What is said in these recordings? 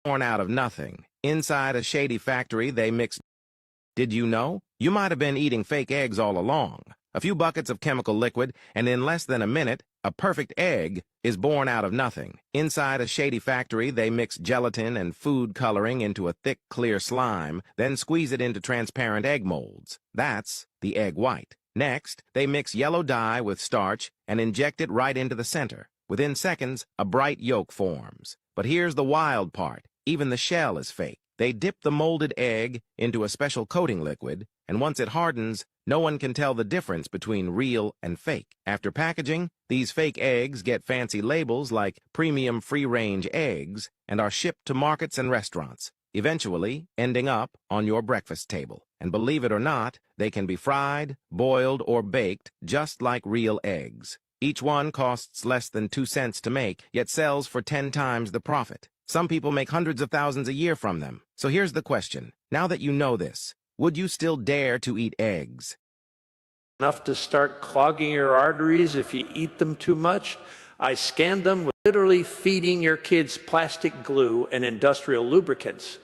born out of nothing. Inside a shady factory, they mix. Did you know? You might have been eating fake eggs all along. A few buckets of chemical liquid, and in less than a minute, a perfect egg is born out of nothing. Inside a shady factory, they mix gelatin and food coloring into a thick, clear slime, then squeeze it into transparent egg molds. That's the egg white. Next, they mix yellow dye with starch and inject it right into the center. Within seconds, a bright yolk forms. But here's the wild part. Even the shell is fake. They dip the molded egg into a special coating liquid, and once it hardens, no one can tell the difference between real and fake. After packaging, these fake eggs get fancy labels like premium free-range eggs and are shipped to markets and restaurants, eventually ending up on your breakfast table. And believe it or not, they can be fried, boiled, or baked just like real eggs. Each one costs less than 2 cents to make, yet sells for 10 times the profit. Some people make hundreds of thousands a year from them. So here's the question. Now that you know this, would you still dare to eat eggs? Enough to start clogging your arteries if you eat them too much. I scanned them with literally feeding your kids plastic glue and industrial lubricants.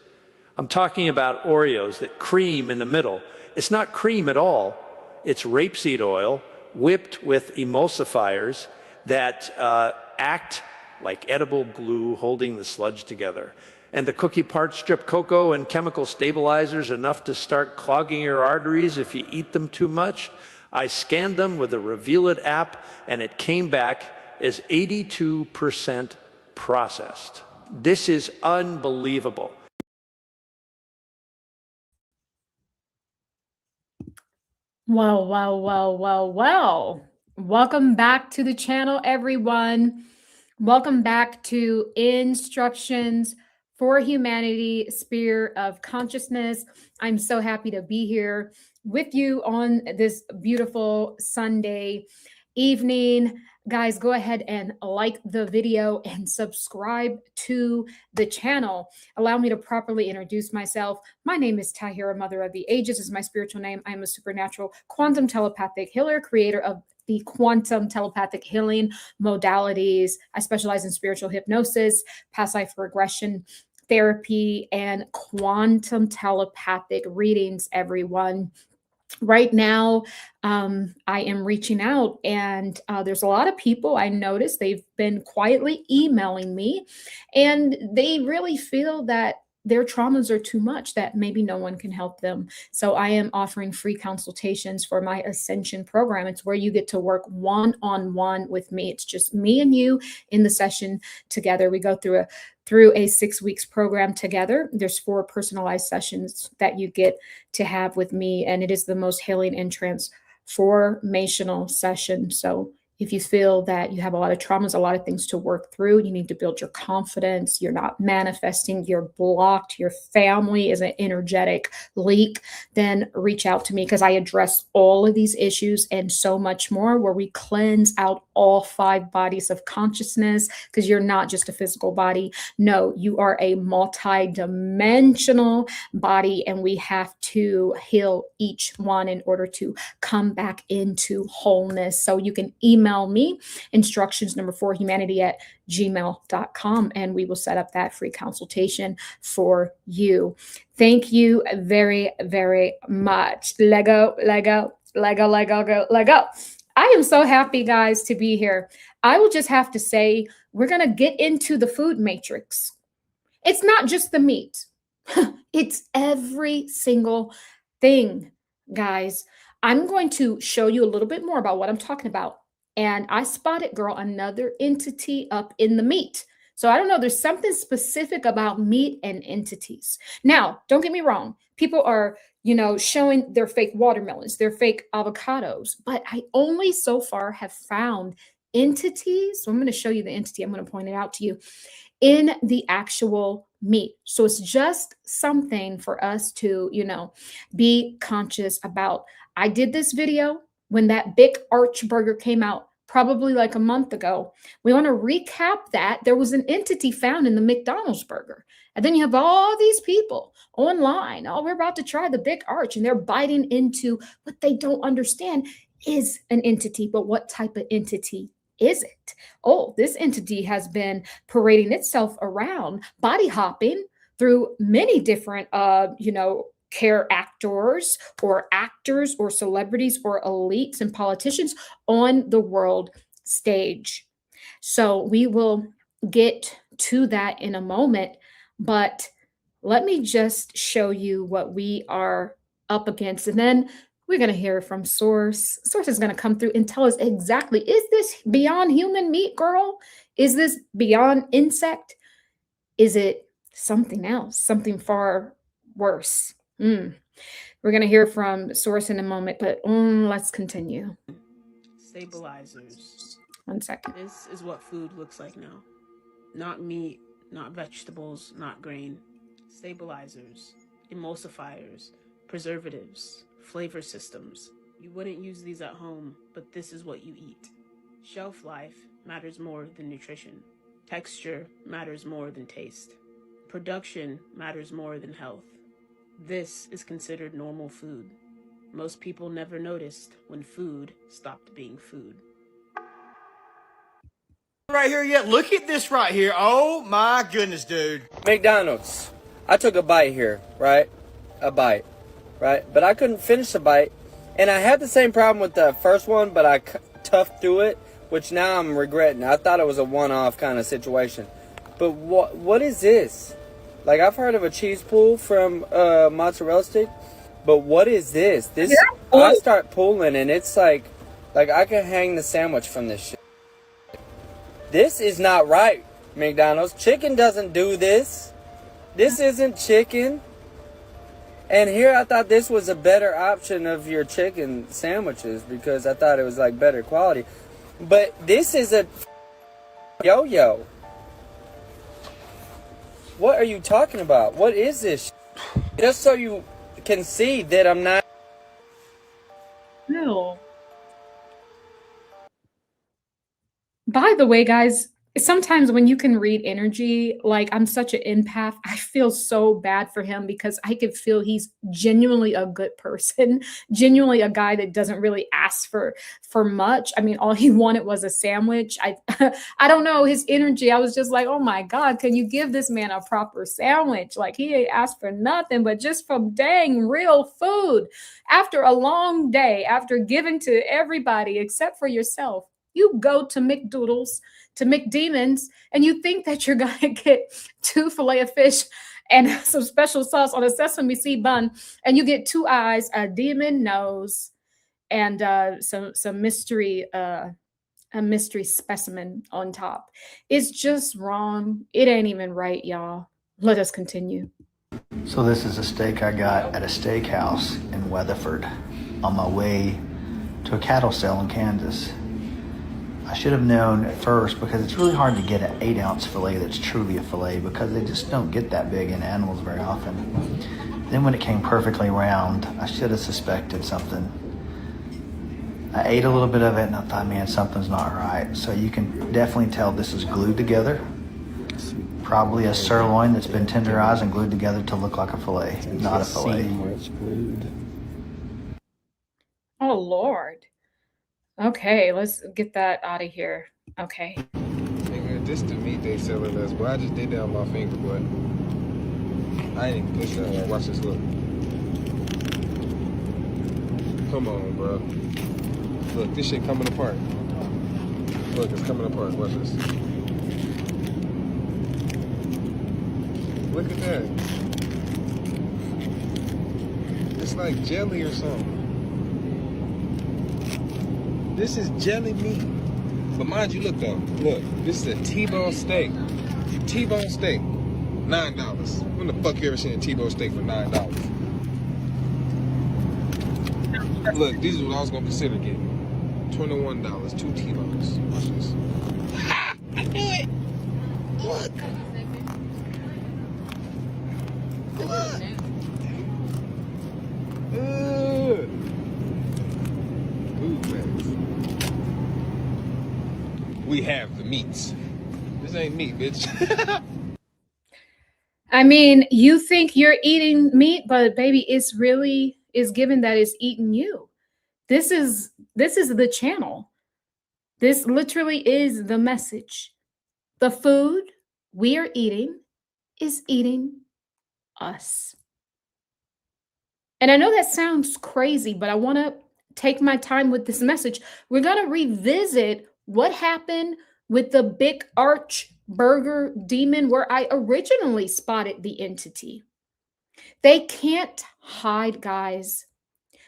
I'm talking about Oreos, that cream in the middle. It's not cream at all. It's rapeseed oil whipped with emulsifiers that act like edible glue holding the sludge together. And the cookie part strip cocoa and chemical stabilizers enough to start clogging your arteries if you eat them too much. I scanned them with the Reveal It app, and it came back as 82% processed. This is unbelievable. Wow, wow, wow, wow, wow. Welcome back to the channel, everyone. Welcome back to Instructions for Humanity, Sphere of Consciousness. I'm so happy to be here with you on this beautiful Sunday evening. Guys, go ahead and like the video and subscribe to the channel. Allow me to properly introduce myself. My name is Tahirah, Mother of the Ages is my spiritual name. I am a supernatural quantum telepathic healer, creator of the quantum telepathic healing modalities. I specialize in spiritual hypnosis, past life regression therapy, and quantum telepathic readings, everyone. Right now, I am reaching out, and there's a lot of people I noticed they've been quietly emailing me, and they really feel that their traumas are too much, that maybe no one can help them. So I am offering free consultations for my Ascension program. It's where you get to work one-on-one with me. It's just me and you in the session together. We go through a 6 weeks program together. There's 4 personalized sessions that you get to have with me, and it is the most healing and transformational session. So if you feel that you have a lot of traumas, a lot of things to work through, you need to build your confidence, you're not manifesting, you're blocked, your family is an energetic leak, then reach out to me, because I address all of these issues and so much more, where we cleanse out all 5 bodies of consciousness, because you're not just a physical body. No, you are a multi-dimensional body, and we have to heal each one in order to come back into wholeness. So you can email me, instructions4humanity@gmail.com, and we will set up that free consultation for you. Thank you very, very much. Lego, Lego, Lego, Lego, go, Lego. I am so happy, guys, to be here. I will just have to say, we're going to get into the food matrix. It's not just the meat. It's every single thing, guys. I'm going to show you a little bit more about what I'm talking about. And I spotted, girl, another entity up in the meat. So I don't know, there's something specific about meat and entities. Now, don't get me wrong. People are, showing their fake watermelons, their fake avocados, but I only so far have found entities. So I'm going to show you the entity. I'm going to point it out to you in the actual meat. So it's just something for us to, be conscious about. I did this video when that big arch burger came out, probably like a month ago. We want to recap that. There was an entity found in the McDonald's burger. And then you have all these people online. Oh, we're about to try the big arch. And they're biting into what they don't understand is an entity. But what type of entity is it? Oh, this entity has been parading itself around, body hopping through many different, actors or celebrities or elites and politicians on the world stage. So we will get to that in a moment, but let me just show you what we are up against, and then we're going to hear from Source. Source is going to come through and tell us exactly, is this beyond human meat, girl? Is this beyond insect? Is it something else, something far worse? We're going to hear from Source in a moment, but let's continue. Stabilizers. 1 second. This is what food looks like now. Not meat, not vegetables, not grain. Stabilizers, emulsifiers, preservatives, flavor systems. You wouldn't use these at home, but this is what you eat. Shelf life matters more than nutrition. Texture matters more than taste. Production matters more than health. This is considered normal food. Most people never noticed when food stopped being food. Right here yet? Look at this right here. Oh my goodness, dude. McDonald's. I took a bite here, right? A bite, right? But I couldn't finish the bite. And I had the same problem with the first one, but I toughed through it, which now I'm regretting. I thought it was a one-off kind of situation. But what is this? Like, I've heard of a cheese pool from mozzarella stick, but what is this? This, I start pulling and it's like I can hang the sandwich from this shit. This is not right, McDonald's. Chicken doesn't do this. This isn't chicken. And here I thought this was a better option of your chicken sandwiches because I thought it was like better quality. But this is a yo-yo. What are you talking about? What is this? Just so you can see that I'm not. No. By the way, guys, sometimes when you can read energy, like I'm such an empath, I feel so bad for him because I could feel he's genuinely a good person, genuinely a guy that doesn't really ask for much. I mean, all he wanted was a sandwich. I don't know his energy. I was just like, oh my God, can you give this man a proper sandwich? Like he ain't asked for nothing, but just from dang real food. After a long day, after giving to everybody except for yourself, you go to McDoodles, to McDemons, and you think that you're going to get 2 fillet of fish and some special sauce on a sesame seed bun, and you get 2 eyes, a demon nose, and some mystery, a mystery specimen on top. It's just wrong. It ain't even right, y'all. Let us continue. So this is a steak I got at a steakhouse in Weatherford on my way to a cattle sale in Kansas. I should have known at first because it's really hard to get an 8-ounce fillet that's truly a fillet because they just don't get that big in animals very often. Then when it came perfectly round, I should have suspected something. I ate a little bit of it and I thought, man, something's not right. So you can definitely tell this is glued together. Probably a sirloin that's been tenderized and glued together to look like a fillet, not a fillet. Oh, Lord. Okay, let's get that out of here. Okay. Nigga, this the meat they selling us, but I just did that on my finger, but I ain't even push that. Watch this, look. Come on, bro. Look, this shit coming apart. Look, it's coming apart. Watch this. Look at that. It's like jelly or something. This is jelly meat. But mind you, look though. Look, this is a T-bone steak. T-bone steak. $9. When the fuck you ever seen a T-bone steak for $9? Look, these is what I was gonna consider getting. $21, 2 T-bones. Watch this. Ha! I knew it! Look! Look! We have the meats. This ain't meat, bitch. I mean, you think you're eating meat, but baby, it's really is given that it's eating you. This is the channel. This literally is the message. The food we are eating is eating us. And I know that sounds crazy, but I want to take my time with this message. We're going to revisit what happened with the big arch burger demon where I originally spotted the entity. They can't hide, guys.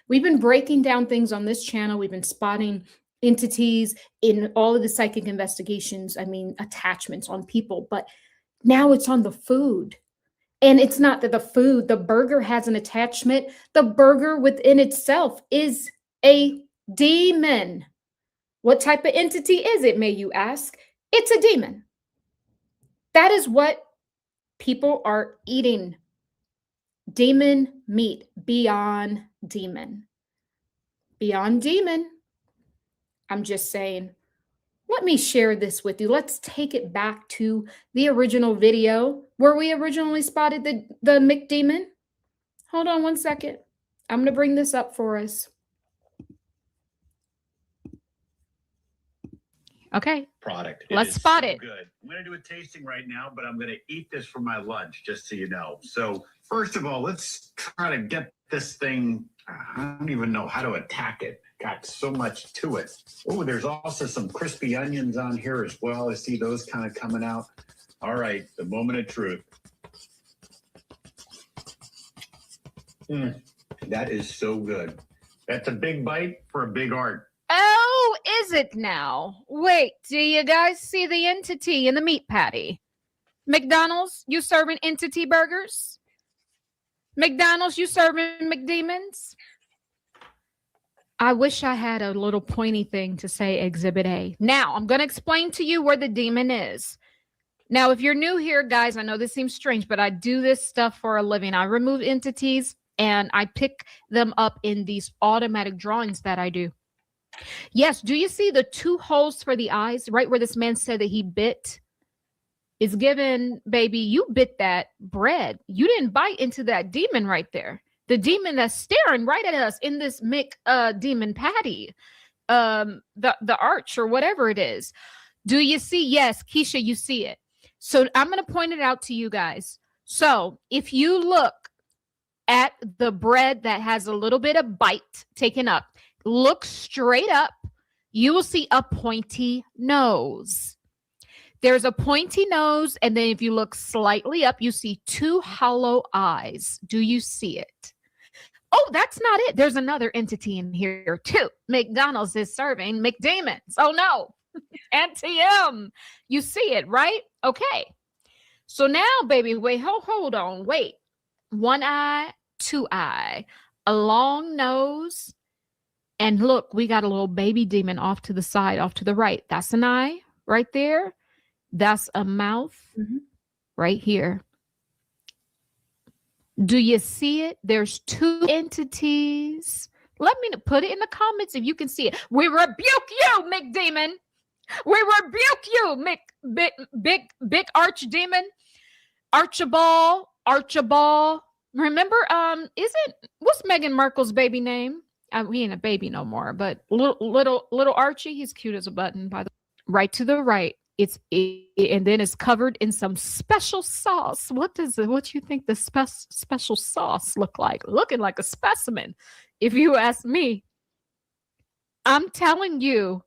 We've been breaking down things on this channel. We've been spotting entities in all of the psychic investigations. I mean, attachments on people, but now it's on the food. And it's not that the burger has an attachment. The burger within itself is a demon. What type of entity is it, may you ask? It's a demon. That is what people are eating. Demon meat, beyond demon. Beyond demon. I'm just saying, let me share this with you. Let's take it back to the original video where we originally spotted the McDemon. Hold on one second. I'm going to bring this up for us. Okay. Product. Let's spot it. Good. I'm going to do a tasting right now, but I'm going to eat this for my lunch, just so you know. So first of all, let's try to get this thing. I don't even know how to attack it. Got so much to it. Oh, there's also some crispy onions on here as well. I see those kind of coming out. All right, the moment of truth. That is so good. That's a big bite for a big art. Oh, is it now? Wait, do you guys see the entity in the meat patty? McDonald's, you serving entity burgers? McDonald's, you serving McDemons? I wish I had a little pointy thing to say Exhibit A. Now, I'm going to explain to you where the demon is. Now, if you're new here, guys, I know this seems strange, but I do this stuff for a living. I remove entities and I pick them up in these automatic drawings that I do. Yes, do you see the 2 holes for the eyes, right where this man said that he bit? Is given, baby, you bit that bread. You didn't bite into that demon right there. The demon that's staring right at us in this demon patty, the arch or whatever it is. Do you see? Yes, Keisha, you see it. So I'm going to point it out to you guys. So if you look at the bread that has a little bit of bite taken up, look straight up, you will see a pointy nose. There's a pointy nose, and then if you look slightly up, you see 2 hollow eyes. Do you see it? Oh, that's not it. There's another entity in here too. McDonald's is serving McDemons. Oh no, NTM. You see it, right? Okay. So now, baby, wait, hold on, wait. 1 eye, 2 eye, a long nose, and look, we got a little baby demon off to the side, off to the right. That's an eye right there. That's a mouth right here. Do you see it? There's 2 entities. Let me put it in the comments if you can see it. We rebuke you, McDemon. We rebuke you, big archdemon. Archibald. Remember, what's Meghan Markle's baby name? He ain't a baby no more, but little Archie, he's cute as a button, by the way. Right to the right. And then it's covered in some special sauce. What do you think the special sauce look like? Looking like a specimen, if you ask me. I'm telling you,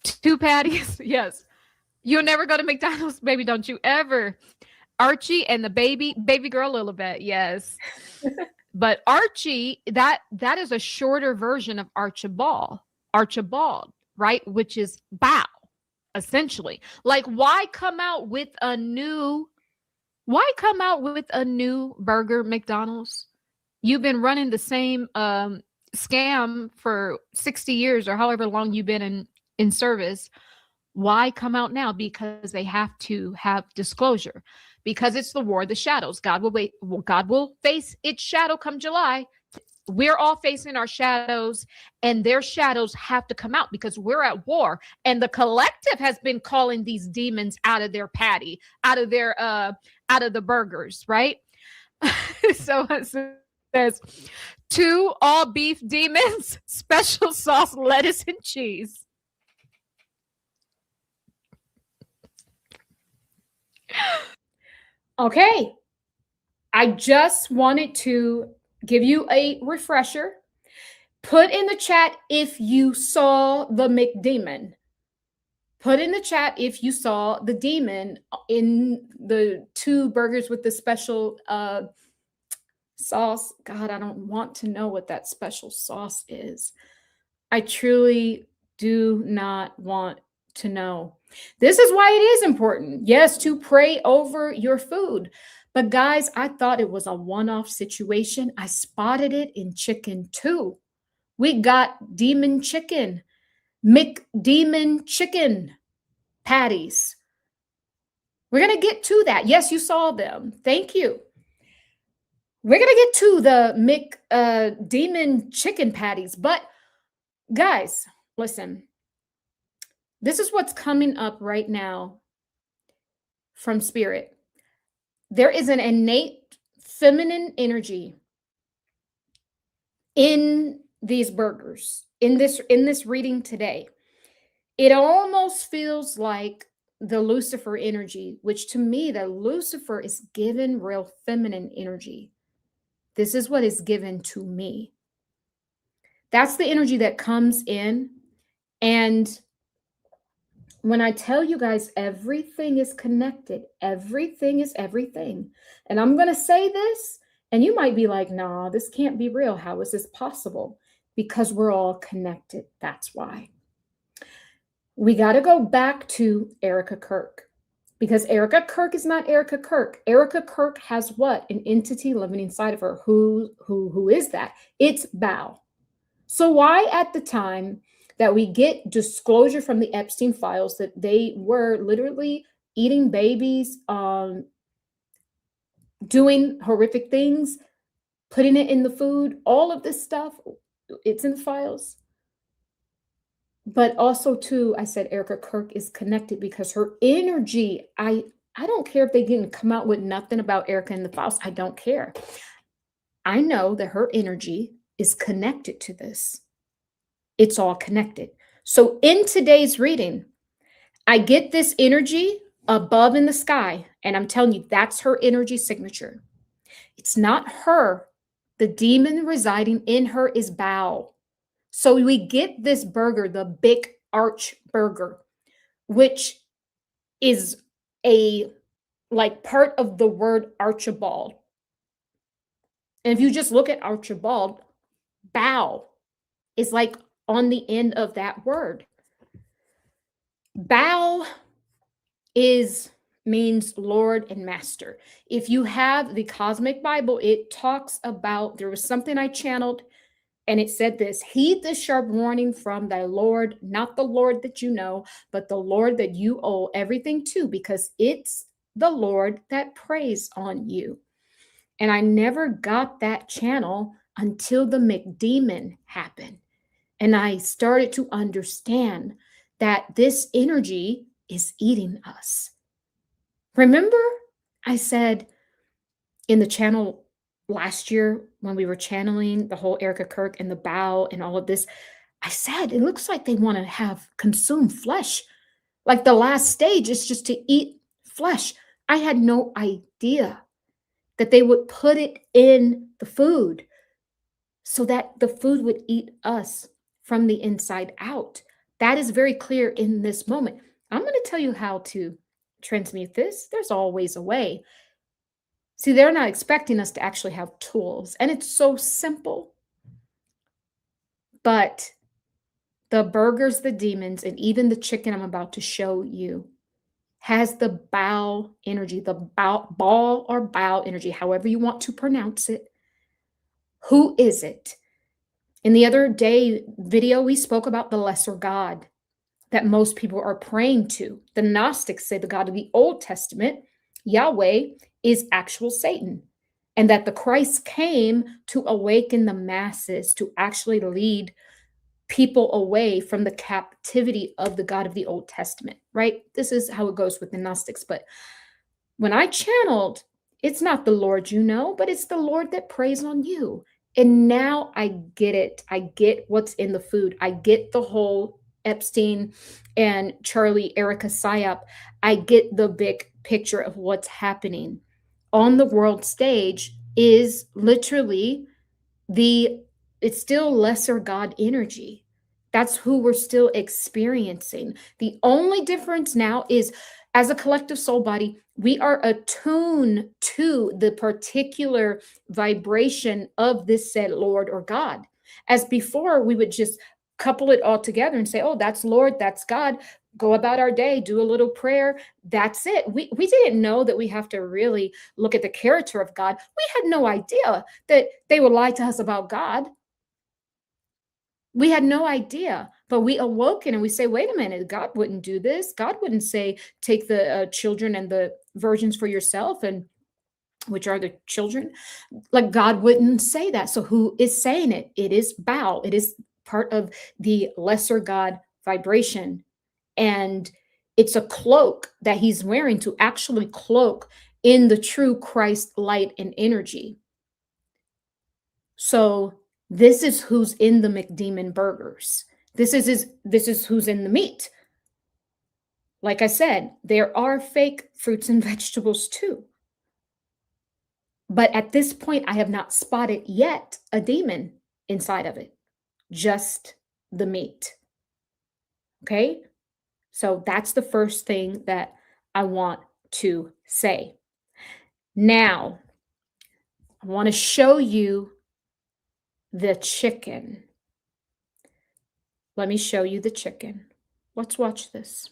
2 patties. Yes, you'll never go to McDonald's, baby. Don't you ever. Archie and the baby girl Lilibet. Yes, but Archie, that is a shorter version of Archibald. Right? Which is bow, essentially. Like, why come out with a new burger, McDonald's? You've been running the same scam for 60 years or however long you've been in service. Why come out now? Because they have to have disclosure. Because it's the war of the shadows. God will face its shadow come July. We're all facing our shadows, and their shadows have to come out because we're at war. And the collective has been calling these demons out of their patty, out of the burgers, right? So Says 2 all beef demons, special sauce, lettuce, and cheese. Okay. I just wanted to give you a refresher. Put in the chat if you saw the McDemon. Put in the chat if you saw the demon in the 2 burgers with the special sauce. God, I don't want to know what that special sauce is. I truly do not want to know. This is why it is important, yes, to pray over your food. But guys, I thought it was a one-off situation. I spotted it in chicken too. We got demon chicken, McDemon chicken patties. We're going to get to that. Yes, you saw them. Thank you. We're going to get to the McDemon chicken patties. But guys, listen. This is what's coming up right now from Spirit. There is an innate feminine energy in these burgers, in this reading today. It almost feels like the Lucifer energy, which to me, the Lucifer is given real feminine energy. This is what is given to me. That's the energy that comes in. And when I tell you guys, everything is connected, everything is everything. And I'm going to say this, and you might be like, nah, this can't be real. How is this possible? Because we're all connected. That's why. We got to go back to Erica Kirk, because Erica Kirk is not Erica Kirk. Erica Kirk has what? An entity living inside of her. Who is that? It's Bao. So why at the time that we get disclosure from the Epstein files that they were literally eating babies, doing horrific things, putting it in the food, all of this stuff, it's in the files. But also, too, I said Erica Kirk is connected because her energy, I don't care if they didn't come out with nothing about Erica in the files. I don't care. I know that her energy is connected to this. It's all connected. So in today's reading, I get this energy above in the sky, and I'm telling you, that's her energy signature. It's not her. The demon residing in her is Bao. So we get this burger, the big arch burger, which is like part of the word Archibald. And if you just look at Archibald, Bao is like on the end of that word. Bao means Lord and Master. If you have the Cosmic Bible, it talks about, there was something I channeled, and it said this: heed the sharp warning from thy Lord, not the Lord that you know, but the Lord that you owe everything to, because it's the Lord that preys on you. And I never got that channel until the McDemon happened. And I started to understand that this energy is eating us. Remember, I said in the channel last year when we were channeling the whole Erica Kirk and the Bao and all of this, I said, it looks like they want to consume flesh. Like the last stage is just to eat flesh. I had no idea that they would put it in the food so that the food would eat us from the inside out. That is very clear in this moment. I'm going to tell you how to transmute this. There's always a way. See, they're not expecting us to actually have tools, and it's so simple. But the burgers, the demons, and even the chicken I'm about to show you has the Bao energy, the ball or Bao energy, however you want to pronounce it. Who is it? In the other day video, we spoke about the lesser God that most people are praying to. The Gnostics say the God of the Old Testament, Yahweh, is actual Satan, and that the Christ came to awaken the masses, to actually lead people away from the captivity of the God of the Old Testament, right? This is how it goes with the Gnostics. But when I channeled, It's not the Lord you know, but it's the Lord that preys on you. And now I get it. I get what's in the food. I get the whole Epstein and Charlie Erica psyop. I get the big picture of what's happening on the world stage is literally it's still lesser God energy. That's who we're still experiencing. The only difference now is as a collective soul body, we are attuned to the particular vibration of this said Lord or God. As before, we would just couple it all together and say, oh, that's Lord, that's God. Go about our day, do a little prayer. That's it. We didn't know that we have to really look at the character of God. We had no idea that they would lie to us about God. We had no idea, but we awoken and we say, wait a minute, God wouldn't do this. God wouldn't say, take the children and the virgins for yourself, and which are the children. Like God wouldn't say that. So who is saying it? It is Baal. It is part of the lesser God vibration. And it's a cloak that he's wearing to actually cloak in the true Christ light and energy. So this is who's in the McDemon burgers. This is who's in the meat. Like I said, there are fake fruits and vegetables too. But at this point, I have not spotted yet a demon inside of it, just the meat. Okay? So that's the first thing that I want to say. Now, I want to show you the chicken. Let me show you the chicken. Let's watch this.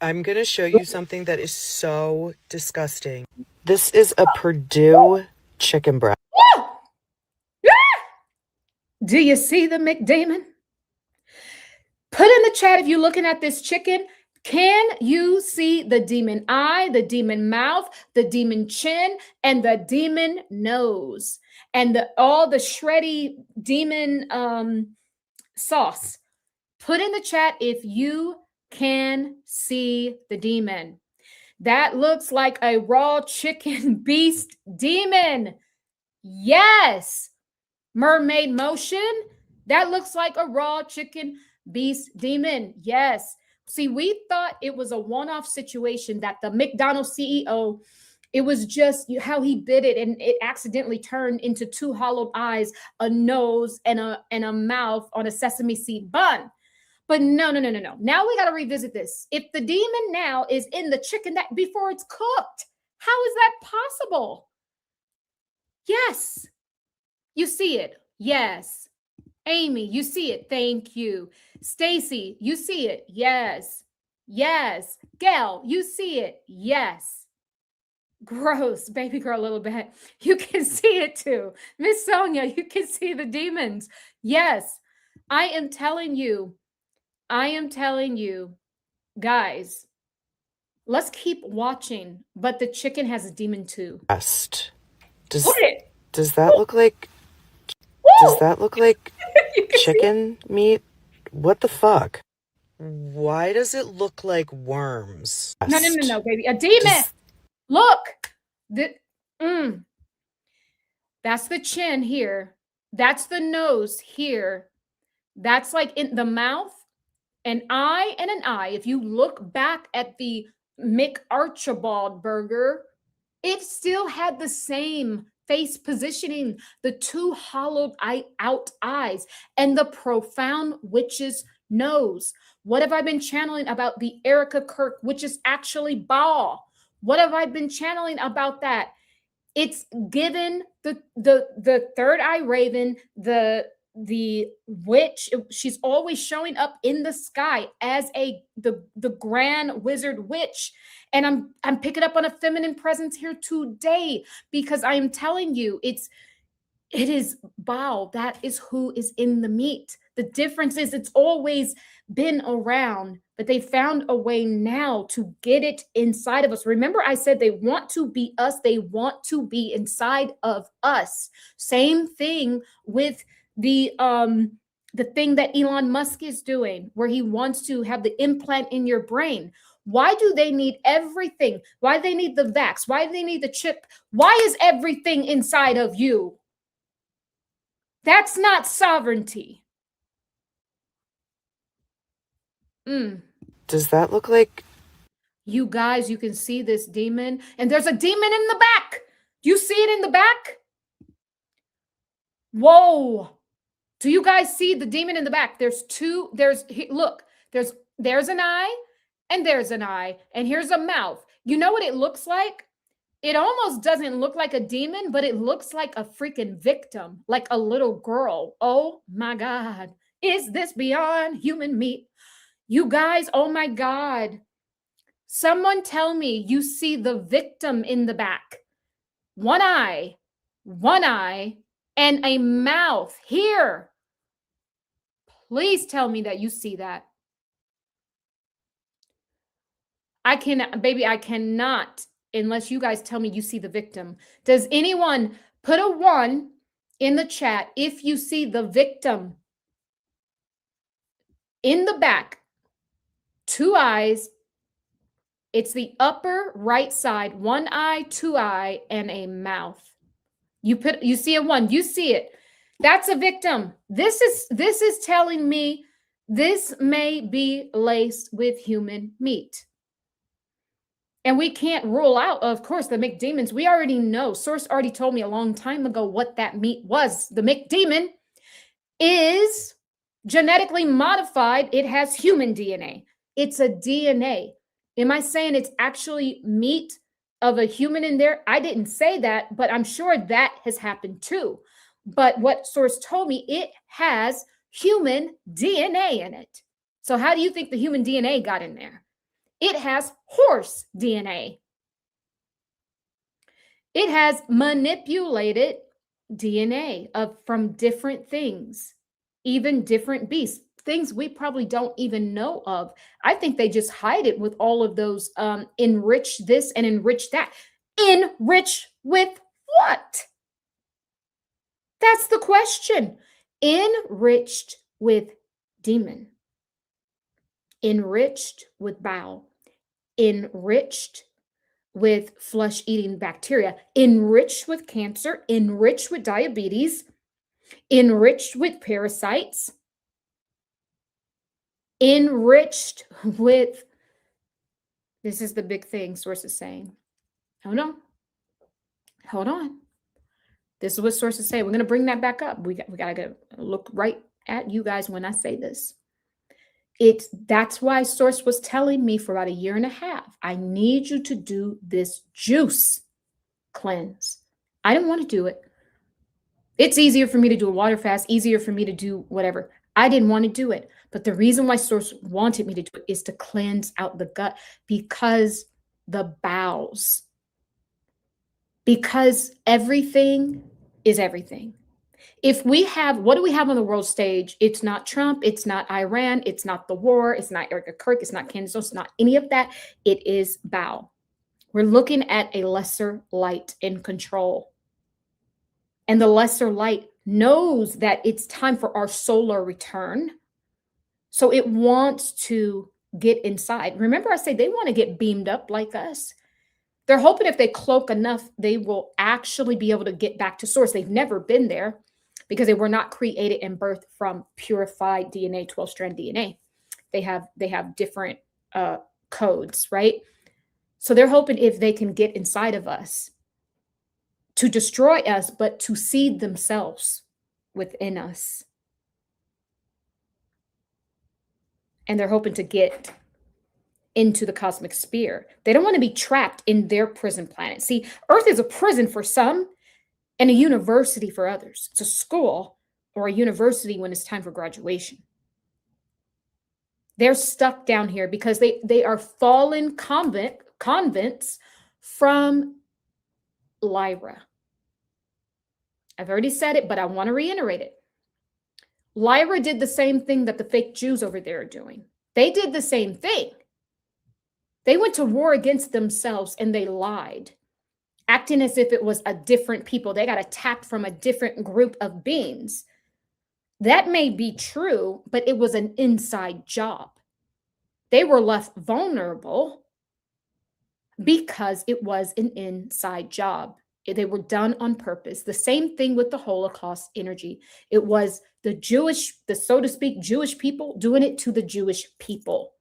I'm going to show you something that is so disgusting. This is a Purdue chicken breast. Do you see the McDemon? Put in the chat if you're looking at this chicken. Can you see the demon eye, the demon mouth, the demon chin, and the demon nose? And all the shreddy demon sauce. Put in the chat if you can see the demon. That looks like a raw chicken beast demon. Yes. Mermaid motion. That looks like a raw chicken beast demon. Yes. See, we thought it was a one-off situation that the McDonald CEO, it was just how he bit it, and it accidentally turned into two hollowed eyes, a nose, and a mouth on a sesame seed bun. But no. Now we got to revisit this. If the demon now is in the chicken that before it's cooked, how is that possible? Yes. You see it. Yes. Amy, you see it. Thank you. Stacy, you see it. Yes. Yes. Gail, you see it. Yes. Gross, baby girl, a little bit. You can see it too. Miss Sonia, you can see the demons. Yes. I am telling you, guys, let's keep watching. But the chicken has a demon too. Does that look like chicken meat? What the fuck? Why does it look like worms? No, baby. A demon. Look. That's the chin here. That's the nose here. That's like in the mouth. An eye and an eye. If you look back at the McArchibald burger, it still had the same face positioning, the two hollowed out eyes, and the profound witch's nose. What have I been channeling about the Erica Kirk, which is actually Baal? What have I been channeling about that? It's given the third eye raven, the witch. She's always showing up in the sky as the grand wizard witch. And I'm picking up on a feminine presence here today because I am telling you, it is Baal. That is who is in the meat. The difference is it's always been around, but they found a way now to get it inside of us. Remember, I said they want to be us. They want to be inside of us. Same thing with the thing that Elon Musk is doing, where he wants to have the implant in your brain. Why do they need everything? Why do they need the vax? Why do they need the chip? Why is everything inside of you? That's not sovereignty. Does that look like... You guys, you can see this demon, and there's a demon in the back. Do you see it in the back? Whoa. Do you guys see the demon in the back? There's two, look, there's an eye, and there's an eye, and here's a mouth. You know what it looks like? It almost doesn't look like a demon, but it looks like a freaking victim, like a little girl. Oh my God. Is this beyond human meat? You guys, oh my God. Someone tell me you see the victim in the back. One eye, and a mouth here. Please tell me that you see that. I cannot, unless you guys tell me you see the victim. Does anyone put a 1 in the chat if you see the victim in the back? 2 eyes. It's the upper right side, 1 eye, 2 eye, and a mouth. You see a 1, you see it. That's a victim. This is telling me this may be laced with human meat. And we can't rule out, of course, the McDemons. We already know. Source already told me a long time ago what that meat was. The McDemon is genetically modified. It has human DNA. It's a DNA. Am I saying it's actually meat of a human in there? I didn't say that, but I'm sure that has happened too. But what source told me, it has human DNA in it. So how do you think the human DNA got in there? It has horse DNA. It has manipulated DNA from different things, even different beasts, things we probably don't even know of. I think they just hide it with all of those enrich this and enrich that. Enrich with what? That's the question. Enriched with demon. Enriched with bowel. Enriched with flesh-eating bacteria. Enriched with cancer. Enriched with diabetes. Enriched with parasites. Enriched with, this is the big thing source is saying. Hold on. This is what sources say. We're going to bring that back up. We got to look right at you guys when I say this. That's why source was telling me for about 1.5 years, I need you to do this juice cleanse. I didn't want to do it. It's easier for me to do a water fast, easier for me to do whatever. I didn't want to do it. But the reason why source wanted me to do it is to cleanse out the gut, because the bowels, because everything is everything. If we have, what do we have on the world stage? It's not Trump. It's not Iran. It's not the war. It's not Erica Kirk. It's not Candace. It's not any of that. It is bowel. We're looking at a lesser light in control. And the lesser light knows that it's time for our solar return. So it wants to get inside. Remember, I say they want to get beamed up like us. They're hoping if they cloak enough, they will actually be able to get back to source. They've never been there because they were not created and birthed from purified DNA, 12-strand DNA. They have different codes, right? So they're hoping if they can get inside of us to destroy us, but to seed themselves within us. And they're hoping to get into the cosmic sphere. They don't want to be trapped in their prison planet. See, Earth is a prison for some and a university for others. It's a school or a university when it's time for graduation. They're stuck down here because they are fallen convents from Lyra. I've already said it, but I want to reiterate it. Lyra did the same thing that the fake Jews over there are doing. They did the same thing. They went to war against themselves and they lied, acting as if it was a different people. They got attacked from a different group of beings. That may be true, but it was an inside job. They were left vulnerable because it was an inside job. They were done on purpose. The same thing with the Holocaust energy. It was the Jewish, the so to speak, Jewish people doing it to the Jewish people.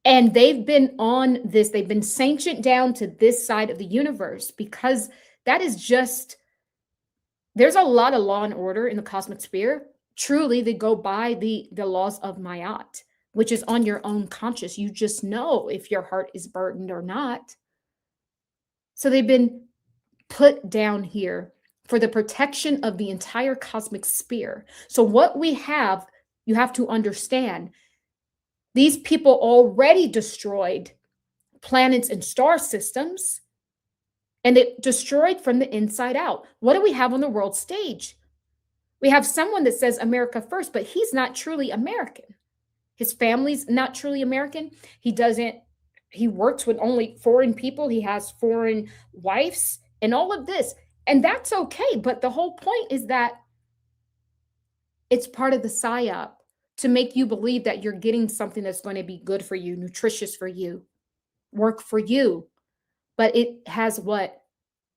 And they've been on this, they've been sanctioned down to this side of the universe because that is just, there's a lot of law and order in the cosmic sphere. Truly, they go by the laws of Ma'at, which is on your own conscious. You just know if your heart is burdened or not. So they've been put down here for the protection of the entire cosmic sphere. So what we have, you have to understand, these people already destroyed planets and star systems, and it destroyed from the inside out. What do we have on the world stage? We have someone that says America first, but he's not truly American. His family's not truly American. He works with only foreign people. He has foreign wives and all of this. And that's okay. But the whole point is that it's part of the psyop to make you believe that you're getting something that's going to be good for you, nutritious for you, work for you. But it has what?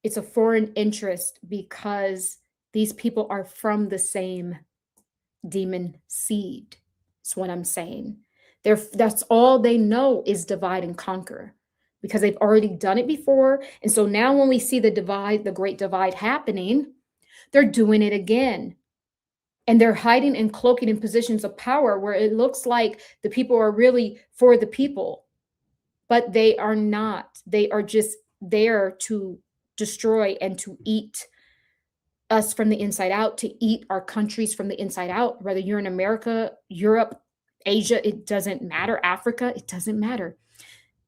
It's a foreign interest because these people are from the same demon seed. That's what I'm saying. That's all they know is divide and conquer because they've already done it before. And so now when we see the divide, the great divide happening, they're doing it again. And they're hiding and cloaking in positions of power where it looks like the people are really for the people, but they are not. They are just there to destroy and to eat us from the inside out, to eat our countries from the inside out, whether you're in America, Europe, Asia, it doesn't matter. Africa, it doesn't matter.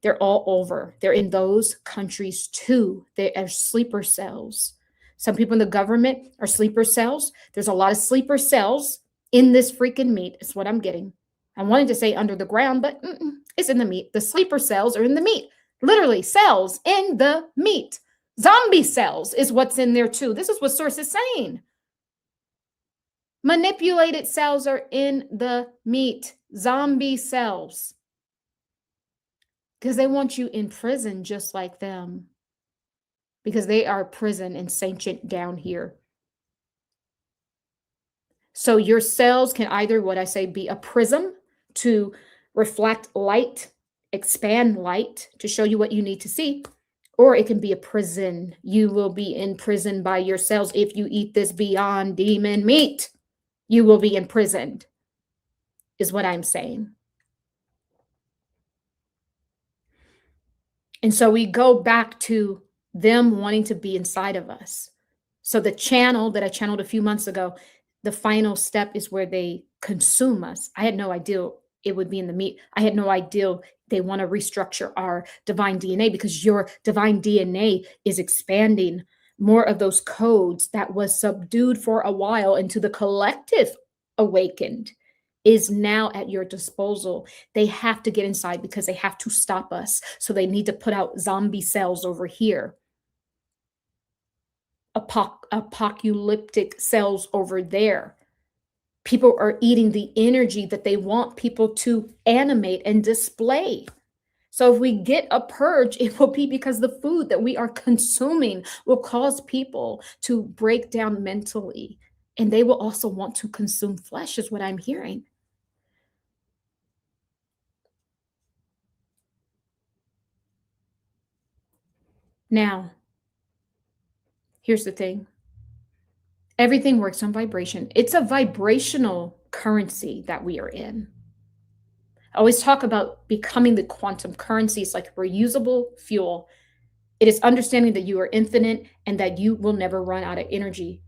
They're all over. They're in those countries too. They are sleeper cells. Some people in the government are sleeper cells. There's a lot of sleeper cells in this freaking meat. Is what I'm getting. I wanted to say under the ground, but it's in the meat. The sleeper cells are in the meat. Literally, cells in the meat. Zombie cells is what's in there too. This is what Source is saying. Manipulated cells are in the meat. Zombie cells. Because they want you in prison just like them. Because they are prison and sanctioned down here. So your cells can either, what I say, be a prism to reflect light, expand light to show you what you need to see, or it can be a prison. You will be in prison by your cells if you eat this beyond demon meat. You will be imprisoned, is what I'm saying. And so we go back to them wanting to be inside of us. So the channel that I channeled a few months ago, the final step is where they consume us. I had no idea it would be in the meat. I had no idea they want to restructure our divine DNA because your divine DNA is expanding more of those codes that was subdued for a while into the collective awakened is now at your disposal. They have to get inside because they have to stop us. So they need to put out zombie cells over here. Apocalyptic cells over there. People are eating the energy that they want people to animate and display. So if we get a purge, it will be because the food that we are consuming will cause people to break down mentally. And they will also want to consume flesh, is what I'm hearing. Now, here's the thing. Everything works on vibration. It's a vibrational currency that we are in. I always talk about becoming the quantum currency. It's like reusable fuel. It is understanding that you are infinite and that you will never run out of energy.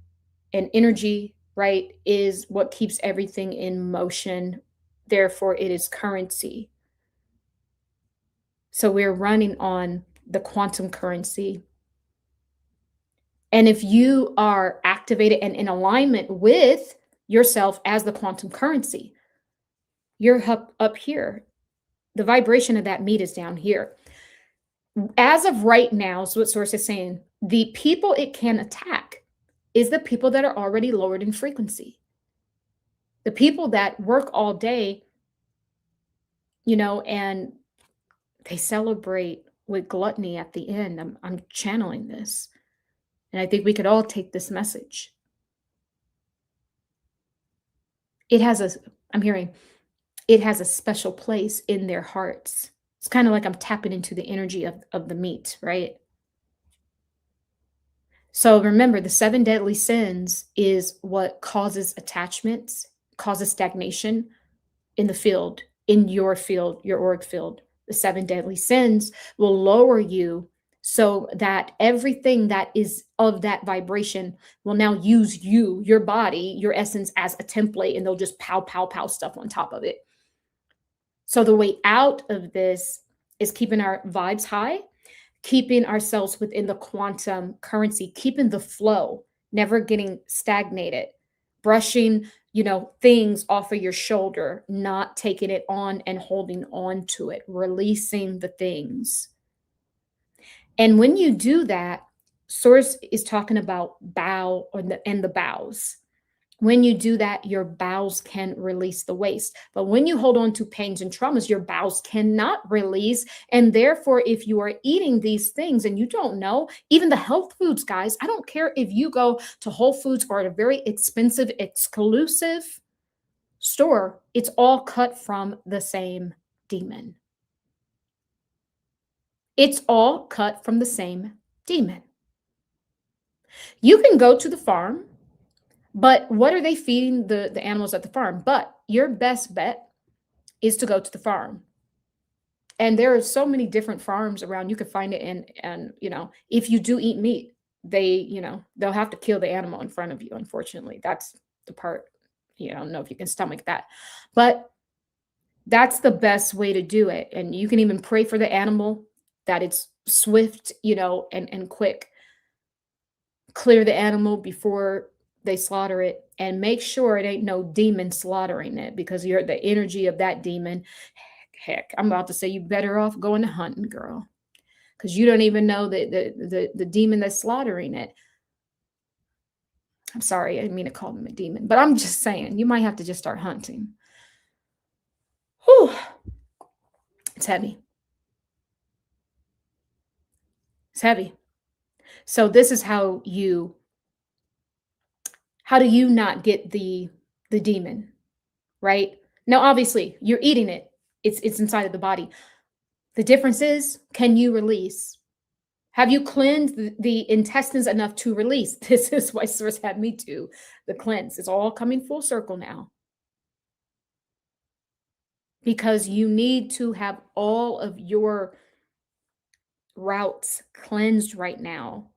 And energy, right, is what keeps everything in motion. Therefore, it is currency. So we're running on the quantum currency. And if you are activated and in alignment with yourself as the quantum currency, you're up here. The vibration of that meat is down here. As of right now, so what Source is saying, the people it can attack is the people that are already lowered in frequency. The people that work all day and they celebrate with gluttony at the end. I'm channeling this. And I think we could all take this message. I'm hearing, it has a special place in their hearts. It's kind of like I'm tapping into the energy of the meat, right? So remember, the 7 deadly sins is what causes attachments, causes stagnation in the field, in your field, your auric field. The 7 deadly sins will lower you so that everything that is of that vibration will now use you, your body, your essence as a template, and they'll just pow, pow, pow stuff on top of it. So the way out of this is keeping our vibes high, keeping ourselves within the quantum currency, keeping the flow, never getting stagnated, brushing, things off of your shoulder, not taking it on and holding on to it, releasing the things. And when you do that, Source is talking about bow and the bows. When you do that, your bowels can release the waste. But when you hold on to pains and traumas, your bowels cannot release. And therefore, if you are eating these things and you don't know, even the health foods, guys, I don't care if you go to Whole Foods or at a very expensive, exclusive store, it's all cut from the same demon. It's all cut from the same demon. You can go to the farm, but what are they feeding the animals at the farm? But your best bet is to go to the farm. And there are so many different farms around. You can find it and if you do eat meat, they'll have to kill the animal in front of you. Unfortunately, that's the part, I don't know if you can stomach that, but that's the best way to do it. And you can even pray for the animal that it's swift, and quick. Clear the animal before they slaughter it, and make sure it ain't no demon slaughtering it, because you're the energy of that demon. Heck, I'm about to say you better off going to hunting, girl, because you don't even know the demon that's slaughtering it. I'm sorry, I didn't mean to call him a demon, but I'm just saying you might have to just start hunting. Whew. It's heavy. It's heavy. So this is how do you not get the demon, right? Now, obviously, you're eating it. It's inside of the body. The difference is, can you release? Have you cleansed the intestines enough to release? This is why Source had me do the cleanse. It's all coming full circle now. Because you need to have all of your routes cleansed right now.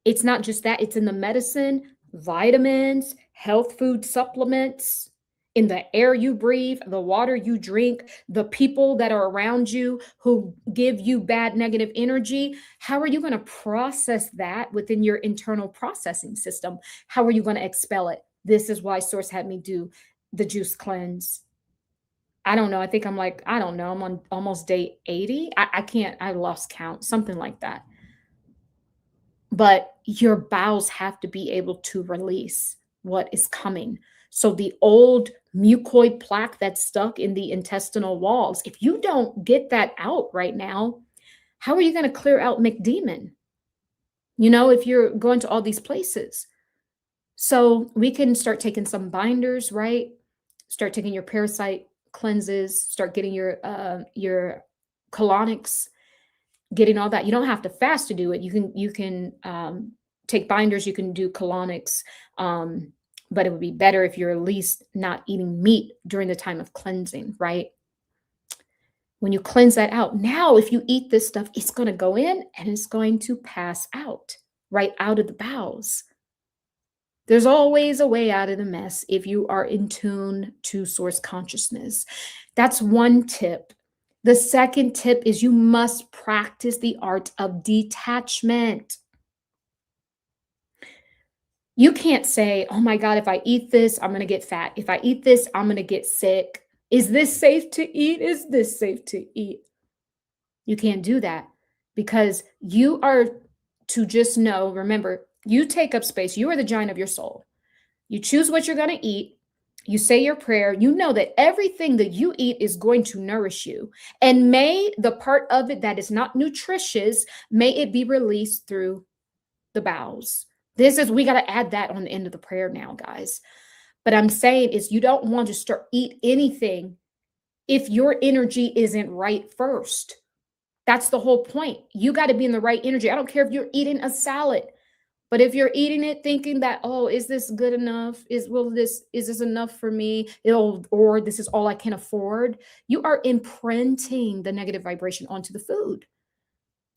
It's not just that, it's in the medicine, vitamins, health food supplements, in the air you breathe, the water you drink, the people that are around you who give you bad negative energy. How are you going to process that within your internal processing system? How are you going to expel it? This is why Source had me do the juice cleanse. I don't know. I think I'm on almost day 80. I lost count, something like that. But your bowels have to be able to release what is coming. So the old mucoid plaque that's stuck in the intestinal walls, if you don't get that out right now, how are you going to clear out McDemon? If you're going to all these places. So we can start taking some binders, right? Start taking your parasite cleanses, start getting your colonics, getting all that. You don't have to fast to do it. You can take binders, you can do colonics, but it would be better if you're at least not eating meat during the time of cleansing, right? When you cleanse that out, now if you eat this stuff, it's going to go in and it's going to pass out, right out of the bowels. There's always a way out of the mess if you are in tune to Source consciousness. That's one tip. The second tip is you must practice the art of detachment. You can't say, oh my God, if I eat this, I'm going to get fat. If I eat this, I'm going to get sick. Is this safe to eat? Is this safe to eat? You can't do that, because you are to just know, remember, you take up space. You are the giant of your soul. You choose what you're going to eat. You say your prayer, you know that everything that you eat is going to nourish you. And may the part of it that is not nutritious, may it be released through the bowels. We got to add that on the end of the prayer now, guys. But I'm saying is you don't want to eat anything if your energy isn't right first. That's the whole point. You got to be in the right energy. I don't care if you're eating a salad. But if you're eating it thinking that, oh, is this good enough? Is this enough for me? Or this is all I can afford? You are imprinting the negative vibration onto the food.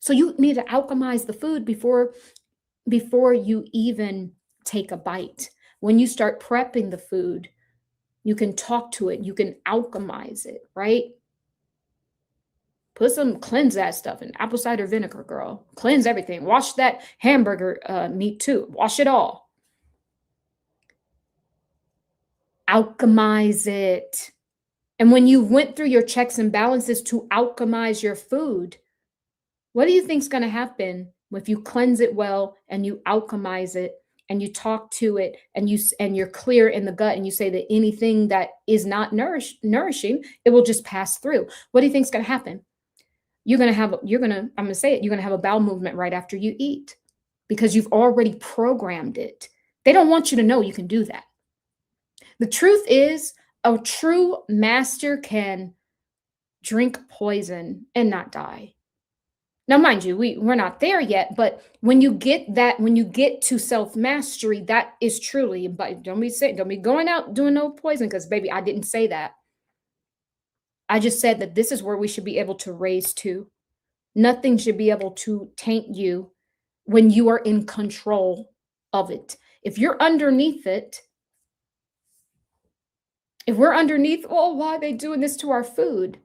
So you need to alchemize the food before you even take a bite. When you start prepping the food, you can talk to it, you can alchemize it, right? Cleanse that stuff in apple cider vinegar, girl. Cleanse everything. Wash that hamburger meat too. Wash it all. Alchemize it. And when you went through your checks and balances to alchemize your food, what do you think is going to happen if you cleanse it well and you alchemize it and you talk to it and you're clear in the gut and you say that anything that is not nourishing, it will just pass through? What do you think is going to happen? I'm going to say it, you're going to have a bowel movement right after you eat because you've already programmed it. They don't want you to know you can do that. The truth is, a true master can drink poison and not die. Now, mind you, we're not there yet, but when you get to self-mastery, that is truly, but don't be going out doing no poison, because baby, I didn't say that. I just said that this is where we should be able to raise to. Nothing should be able to taint you when you are in control of it. If you're underneath it, if we're underneath, oh, why are they doing this to our food?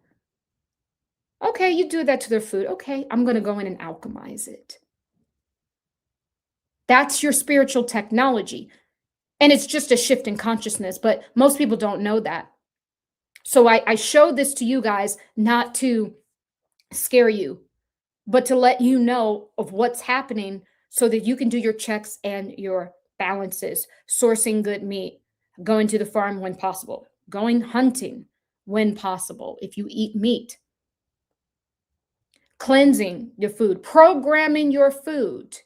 Okay, you do that to their food. Okay, I'm going to go in and alchemize it. That's your spiritual technology. And it's just a shift in consciousness, but most people don't know that. So I showed this to you guys not to scare you, but to let you know of what's happening so that you can do your checks and your balances, sourcing good meat, going to the farm when possible, going hunting when possible if you eat meat, cleansing your food, programming your food,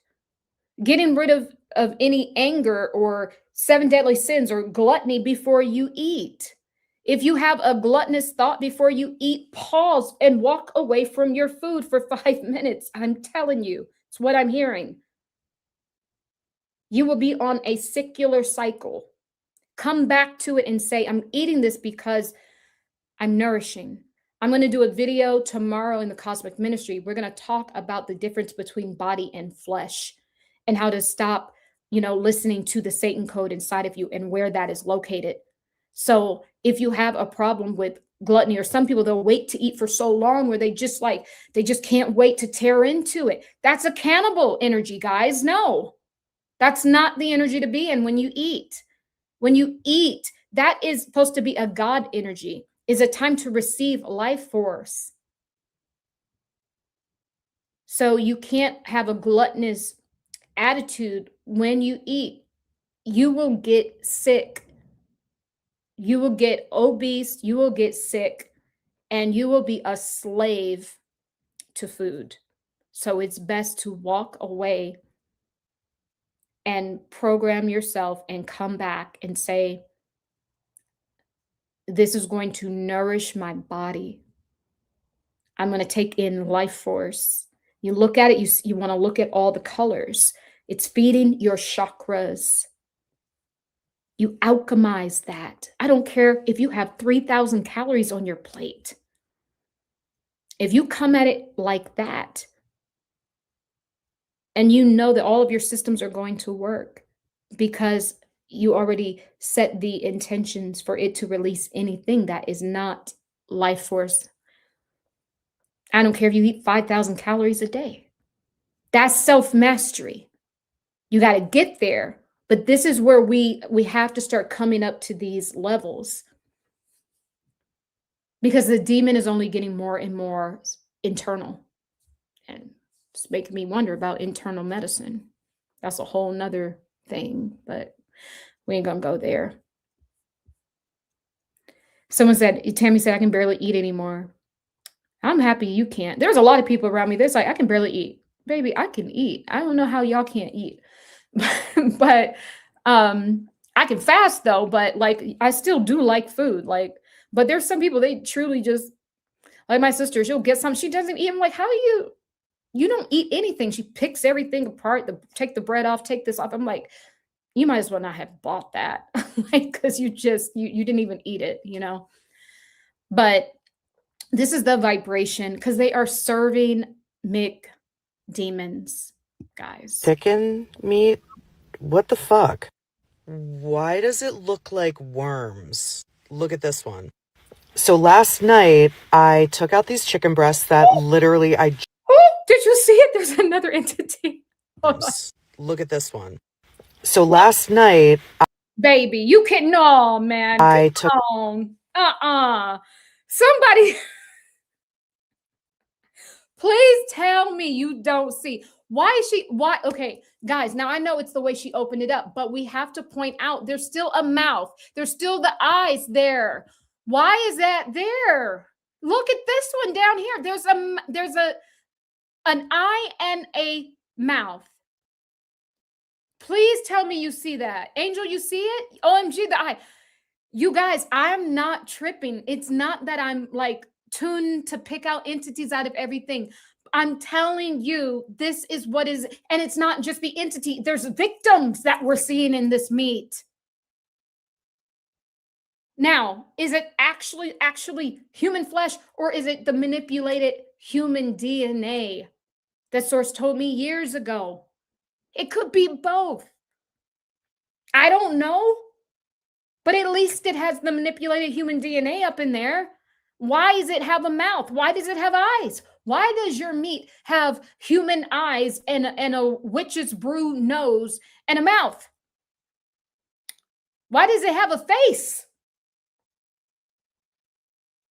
getting rid of any anger or 7 deadly sins or gluttony before you eat. If you have a gluttonous thought before you eat, pause and walk away from your food for 5 minutes. I'm telling you, it's what I'm hearing. You will be on a secular cycle. Come back to it and say, I'm eating this because I'm nourishing. I'm going to do a video tomorrow in the Cosmic Ministry. We're going to talk about the difference between body and flesh and how to stop, listening to the Satan code inside of you and where that is located. So if you have a problem with gluttony, or some people, they'll wait to eat for so long where they just can't wait to tear into it. That's a cannibal energy, guys. No, that's not the energy to be in when you eat. When you eat, that is supposed to be a God energy. Is a time to receive life force. So you can't have a gluttonous attitude when you eat. You will get sick. You will get obese, you will get sick, and you will be a slave to food. So it's best to walk away and program yourself and come back and say, this is going to nourish my body. I'm going to take in life force. You look at it, you want to look at all the colors. It's feeding your chakras. You alchemize that. I don't care if you have 3,000 calories on your plate. If you come at it like that, and you know that all of your systems are going to work because you already set the intentions for it to release anything that is not life force. I don't care if you eat 5,000 calories a day. That's self-mastery. You got to get there. But this is where we have to start coming up to these levels, because the demon is only getting more and more internal, and it's making me wonder about internal medicine. That's a whole nother thing, but we ain't gonna go there. Someone said, Tammy said, I can barely eat anymore. I'm happy you can't. There's a lot of people around me that's like, I can barely eat. Baby, I can eat. I don't know how y'all can't eat. But I can fast though, but like I still do like food. Like, but there's some people, they truly just, like my sister, she'll get some, she doesn't eat. I'm like, how do you don't eat anything. She picks everything apart, take the bread off, take this off. I'm like, you might as well not have bought that. Like, because you didn't even eat it, you know. But this is the vibration, because they are serving McDemons, guys. Chicken meat? What the fuck? Why does it look like worms? Look at this one. So last night, I took out these chicken breasts that literally I... Oh, did you see it? There's another entity. Look at this one. So last night... Baby, you can... No, man. I took... Somebody... Please tell me you don't see. Why is she... Why? Okay, guys, now I know it's the way she opened it up, but we have to point out there's still a mouth. There's still the eyes there. Why is that there? Look at this one down here. There's an eye and a mouth. Please tell me you see that. Angel, you see it? OMG, the eye. You guys, I'm not tripping. It's not that I'm like tuned to pick out entities out of everything. I'm telling you, this is what is, and it's not just the entity. There's victims that we're seeing in this meat. Now, is it actually human flesh, or is it the manipulated human DNA that Source told me years ago? It could be both. I don't know, but at least it has the manipulated human DNA up in there. Why does it have a mouth? Why does it have eyes? Why does your meat have human eyes and a witch's brew nose and a mouth? Why does it have a face?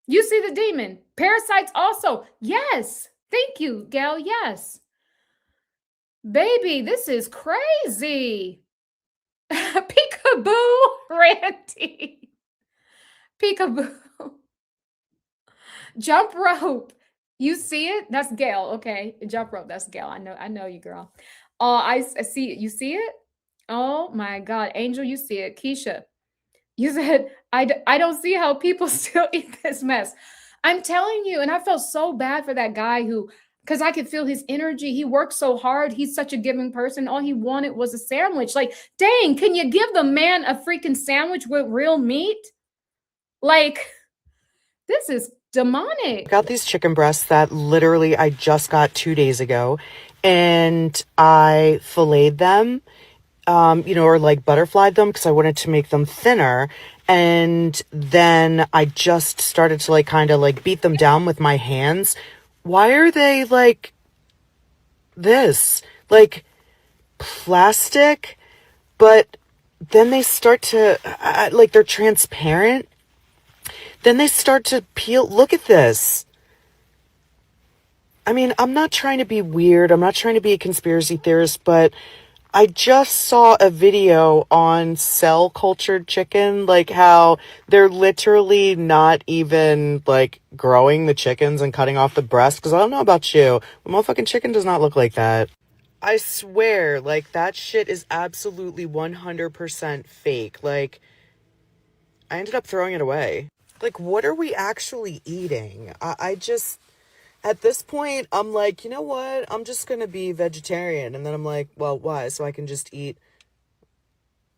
You see the demon. Parasites also. Yes. Thank you, Gail. Yes. Baby, this is crazy. Peekaboo, Randy. Peekaboo. Jump rope. You see it? That's Gail. Okay. Jump rope. That's Gail. I know you, girl. Oh, I see it. You see it? Oh my God. Angel, you see it. Keisha. You said, I don't see how people still eat this mess. I'm telling you, and I felt so bad for that guy who, because I could feel his energy. He worked so hard. He's such a giving person. All he wanted was a sandwich. Like, dang, can you give the man a freaking sandwich with real meat? Like, this is demonic. Got these chicken breasts that literally I just got 2 days ago, and I filleted them. Or like butterflied them because I wanted to make them thinner. And then I just started to like kind of like beat them down with my hands. Why are they like this? Like plastic, but then they start to, like they're transparent. Then they start to peel. Look at this. I mean, I'm not trying to be weird. I'm not trying to be a conspiracy theorist, but I just saw a video on cell cultured chicken, like how they're literally not even like growing the chickens and cutting off the breast. Because I don't know about you, but motherfucking chicken does not look like that. I swear, like that shit is absolutely 100% fake. Like, I ended up throwing it away. Like, what are we actually eating? I just... At this point, I'm like, you know what? I'm just going to be vegetarian. And then I'm like, well, why? So I can just eat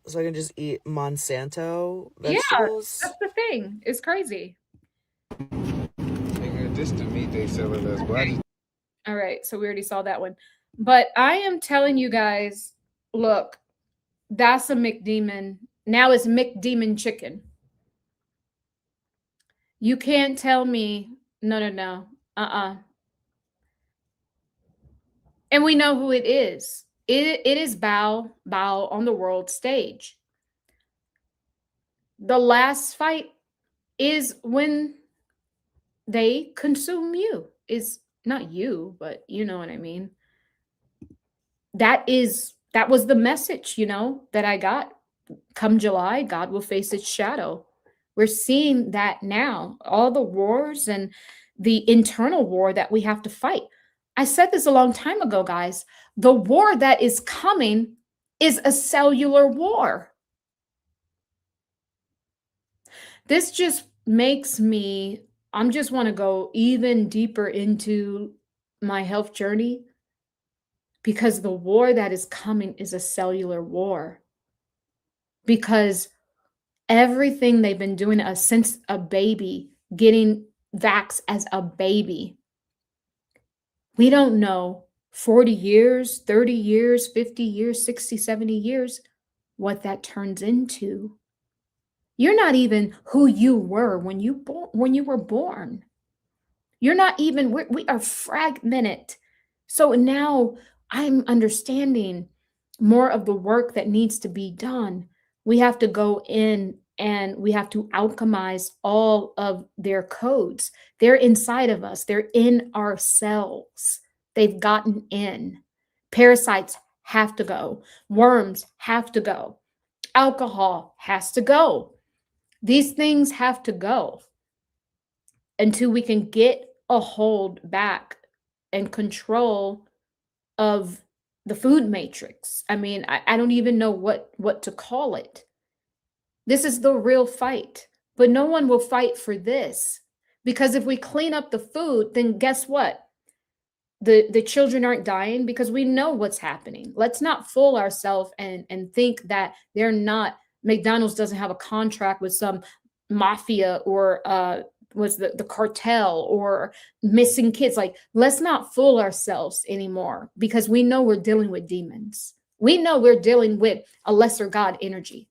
Monsanto vegetables? Yeah, that's the thing. It's crazy. Nigga, this the meat they selling us, boy. All right, so we already saw that one. But I am telling you guys, look, that's a McDemon. Now it's McDemon chicken. You can't tell me, no. And we know who it is. It is Bao on the world stage. The last fight is when they consume you. Is not you, but you know what I mean. That was the message, that I got. Come July, God will face its shadow. We're seeing that now, all the wars and the internal war that we have to fight. I said this a long time ago, guys. The war that is coming is a cellular war. This just makes me, I just want to go even deeper into my health journey, because the war that is coming is a cellular war. Because everything they've been doing to us since a baby, getting vaxxed as a baby, we don't know 40 years, 30 years, 50 years, 60, 70 years, what that turns into. You're not even who you were when you were born. You're not even, we are fragmented. So now I'm understanding more of the work that needs to be done. We have to go in and we have to alchemize all of their codes. They're inside of us. They're in our cells. They've gotten in. Parasites have to go. Worms have to go. Alcohol has to go. These things have to go until we can get a hold back and control of the food matrix. I mean, I don't even know what to call it. This is the real fight, but no one will fight for this, because if we clean up the food, then guess what? The children aren't dying, because we know what's happening. Let's not fool ourselves and think that they're not, McDonald's doesn't have a contract with some mafia or was the cartel or missing kids. Like, let's not fool ourselves anymore, because we know we're dealing with demons. We know we're dealing with a lesser God energy.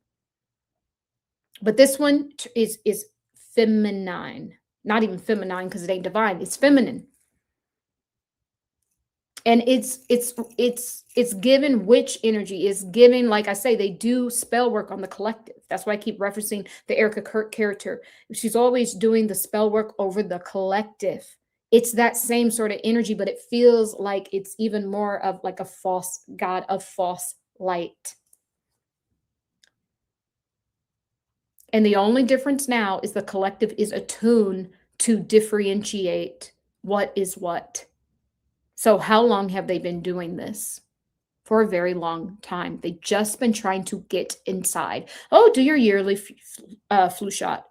But this one is feminine. Not even feminine, because it ain't divine. It's feminine. And it's given witch energy. It's given, like I say, they do spell work on the collective. That's why I keep referencing the Erica Kirk character. She's always doing the spell work over the collective. It's that same sort of energy, but it feels like it's even more of like a false god, of false light. And the only difference now is the collective is attuned to differentiate what is what. So how long have they been doing this? For a very long time. They've just been trying to get inside. Oh, do your yearly flu shot.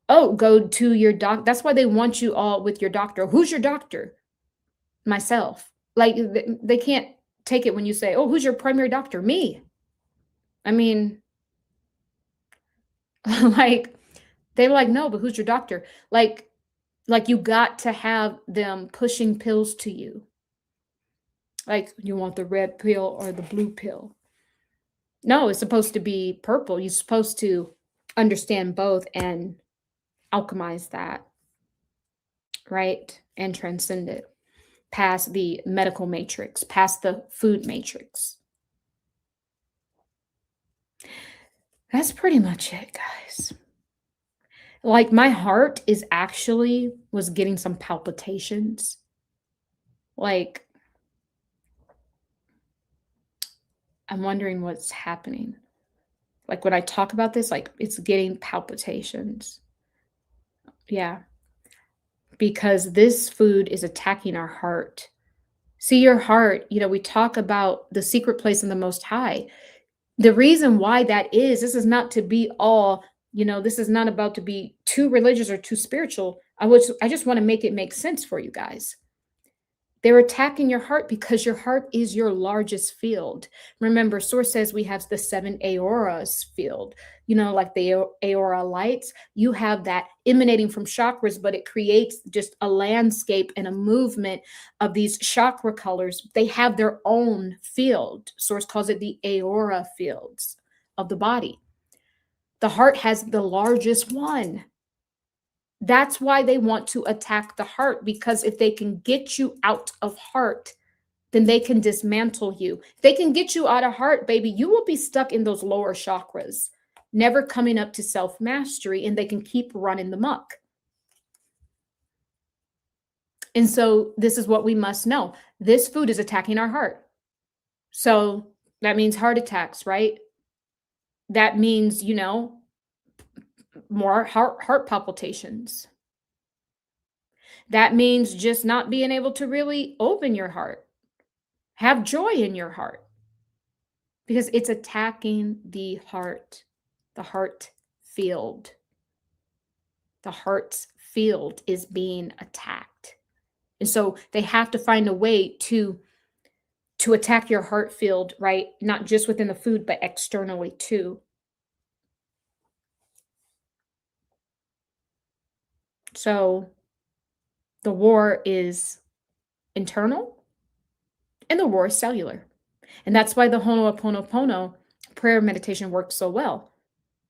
Oh, go to your doctor. That's why they want you all with your doctor. Who's your doctor? Myself. Like, they can't take it when you say, oh, who's your primary doctor? Me. I mean, like, they were like, no, but who's your doctor? Like you got to have them pushing pills to you. Like, you want the red pill or the blue pill? No, it's supposed to be purple. You're supposed to understand both and alchemize that, right? And transcend it past the medical matrix, past the food matrix. That's pretty much it, guys. Like, my heart was getting some palpitations. Like, I'm wondering what's happening. Like, when I talk about this, like, it's getting palpitations. Yeah. Because this food is attacking our heart. See, your heart, we talk about the secret place in the Most High. The reason why that is, this is not to be all, this is not about to be too religious or too spiritual. I just want to make it make sense for you guys. They're attacking your heart because your heart is your largest field. Remember, Source says we have the 7 auroras field, like the aura lights. You have that emanating from chakras, but it creates just a landscape and a movement of these chakra colors. They have their own field. Source calls it the aura fields of the body. The heart has the largest one. That's why they want to attack the heart, because if they can get you out of heart, then they can dismantle you. If they can get you out of heart, baby, you will be stuck in those lower chakras, never coming up to self-mastery, and they can keep running the muck. And so this is what we must know. This food is attacking our heart. So that means heart attacks, right? That means, more heart palpitations. That means just not being able to really open your heart, have joy in your heart, because it's attacking the heart field. The heart's field is being attacked. And so they have to find a way to attack your heart field, right? Not just within the food, but externally too. So the war is internal and the war is cellular. And that's why the Ho'oponopono prayer meditation works so well.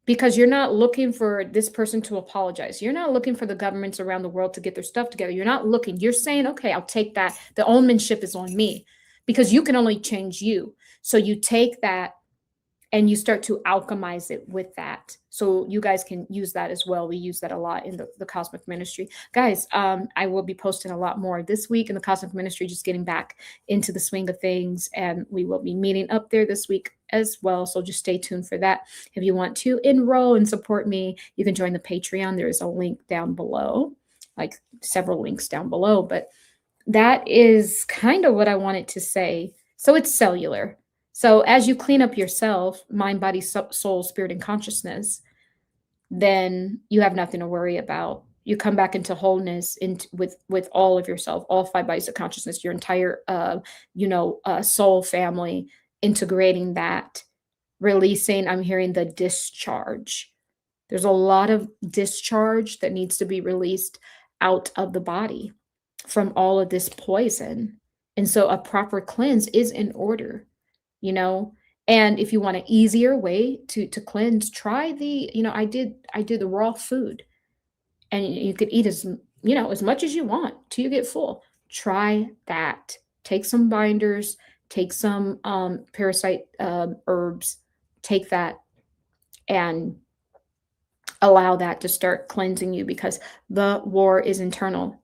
Because you're not looking for this person to apologize. You're not looking for the governments around the world to get their stuff together. You're not looking. You're saying, okay, I'll take that. The ownership is on me, because you can only change you. So you take that and you start to alchemize it with that. So you guys can use that as well. We use that a lot in the Cosmic Ministry. Guys, I will be posting a lot more this week in the Cosmic Ministry, just getting back into the swing of things. And we will be meeting up there this week as well. So just stay tuned for that. If you want to enroll and support me, you can join the Patreon. There is a link down below, like several links down below. But that is kind of what I wanted to say. So it's cellular. So as you clean up yourself, mind, body, soul, spirit, and consciousness, then you have nothing to worry about. You come back into wholeness with all of yourself, all 5 bodies of consciousness, your entire, soul family, integrating that, releasing. I'm hearing the discharge. There's a lot of discharge that needs to be released out of the body from all of this poison. And so a proper cleanse is in order. And if you want an easier way to cleanse, try the, I did the raw food, and you could eat as much as you want till you get full. Try that. Take some binders, take some parasite herbs, take that and allow that to start cleansing you, because the war is internal.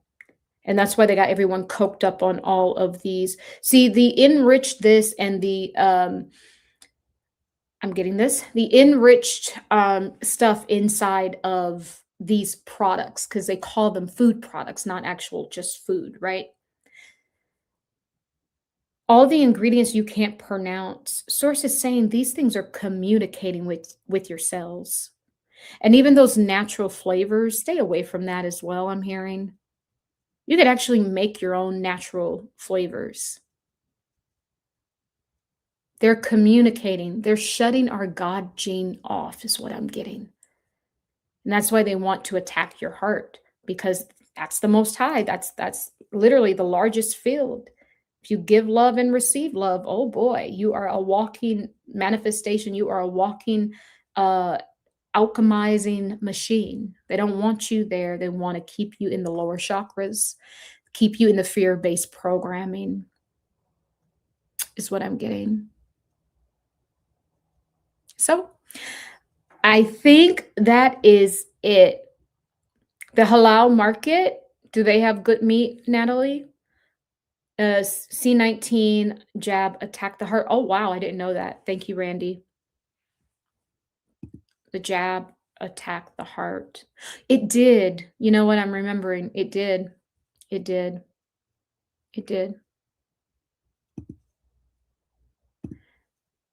And that's why they got everyone coked up on all of these. See, the enriched this and the, I'm getting this, the enriched stuff inside of these products, because they call them food products, not actual just food, right? All the ingredients you can't pronounce. Source is saying these things are communicating with your cells. And even those natural flavors, stay away from that as well, I'm hearing. You could actually make your own natural flavors. They're communicating. They're shutting our God gene off, is what I'm getting. And that's why they want to attack your heart, because that's the most high. That's literally the largest field. If you give love and receive love, oh boy, you are a walking manifestation. You are a walking alchemizing machine. They don't want you there. They want to keep you in the lower chakras, keep you in the fear-based programming, is what I'm getting. So I think that is it. The halal market, do they have good meat, Natalie? C19 jab attack the heart. Oh, wow. I didn't know that. Thank you, Randy. The jab attacked the heart. It did. You know what I'm remembering? It did. It did. It did.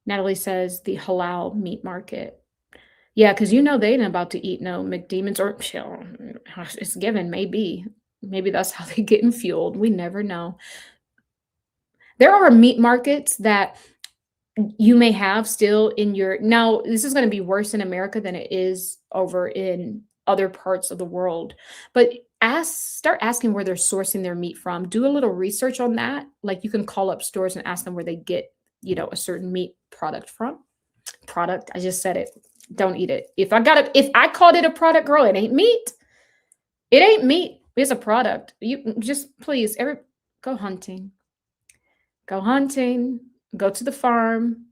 Natalie says the halal meat market. Yeah, because they ain't about to eat no McDemons or it's given. Maybe that's how they getting fueled. We never know. There are meat markets that you may have still in your, now this is going to be worse in America than it is over in other parts of the world, but start asking where they're sourcing their meat from. Do a little research on that. Like you can call up stores and ask them where they get, a certain meat product from. I just said it. Don't eat it. If I called it a product, girl, it ain't meat. It ain't meat. It's a product. You just please go hunting. Go hunting. Go to the farm.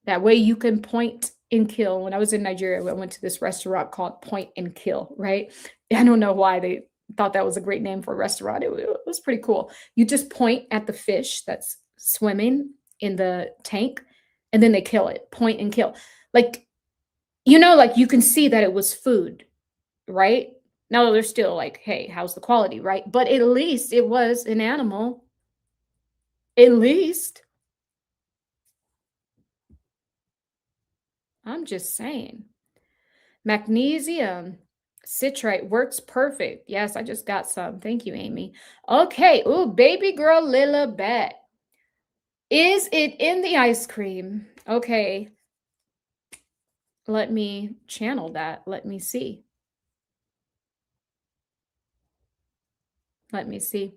That way you can point and kill. When I was in Nigeria, I went to this restaurant called Point and Kill, right? I don't know why they thought that was a great name for a restaurant. It was pretty cool. You just point at the fish that's swimming in the tank, and then they kill it. Point and kill. Like, you know, like you can see that it was food, right? Now they're still like, hey, how's the quality, right? But at least it was an animal. At least. I'm just saying. Magnesium citrate works perfect. Yes, I just got some. Thank you, Amy. Okay. Ooh, baby girl Lilibet. Is it in the ice cream? Okay. Let me channel that. Let me see. Let me see.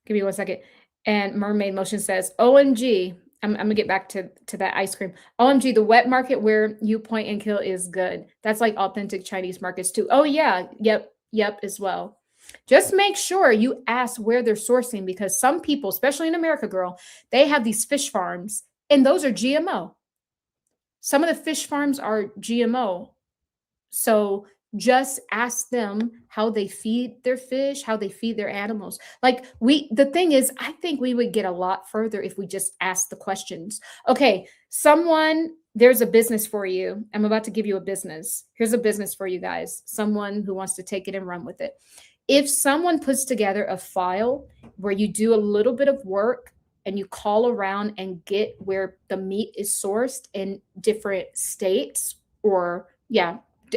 Give me 1 second. And Mermaid Motion says, OMG. I'm gonna get back to that ice cream. OMG, the wet market where you point and kill is good. That's like authentic Chinese markets too. Oh yeah, yep, as well. Just make sure you ask where they're sourcing, because some people, especially in America, girl, they have these fish farms and those are GMO. Some of the fish farms are GMO. So just ask them how they feed their fish, how they feed their animals. Like the thing is, I think we would get a lot further if we just asked the questions. Okay, there's a business for you. I'm about to give you a business. Here's a business for you guys. Someone who wants to take it and run with it. If someone puts together a file where you do a little bit of work and you call around and get where the meat is sourced in different states, or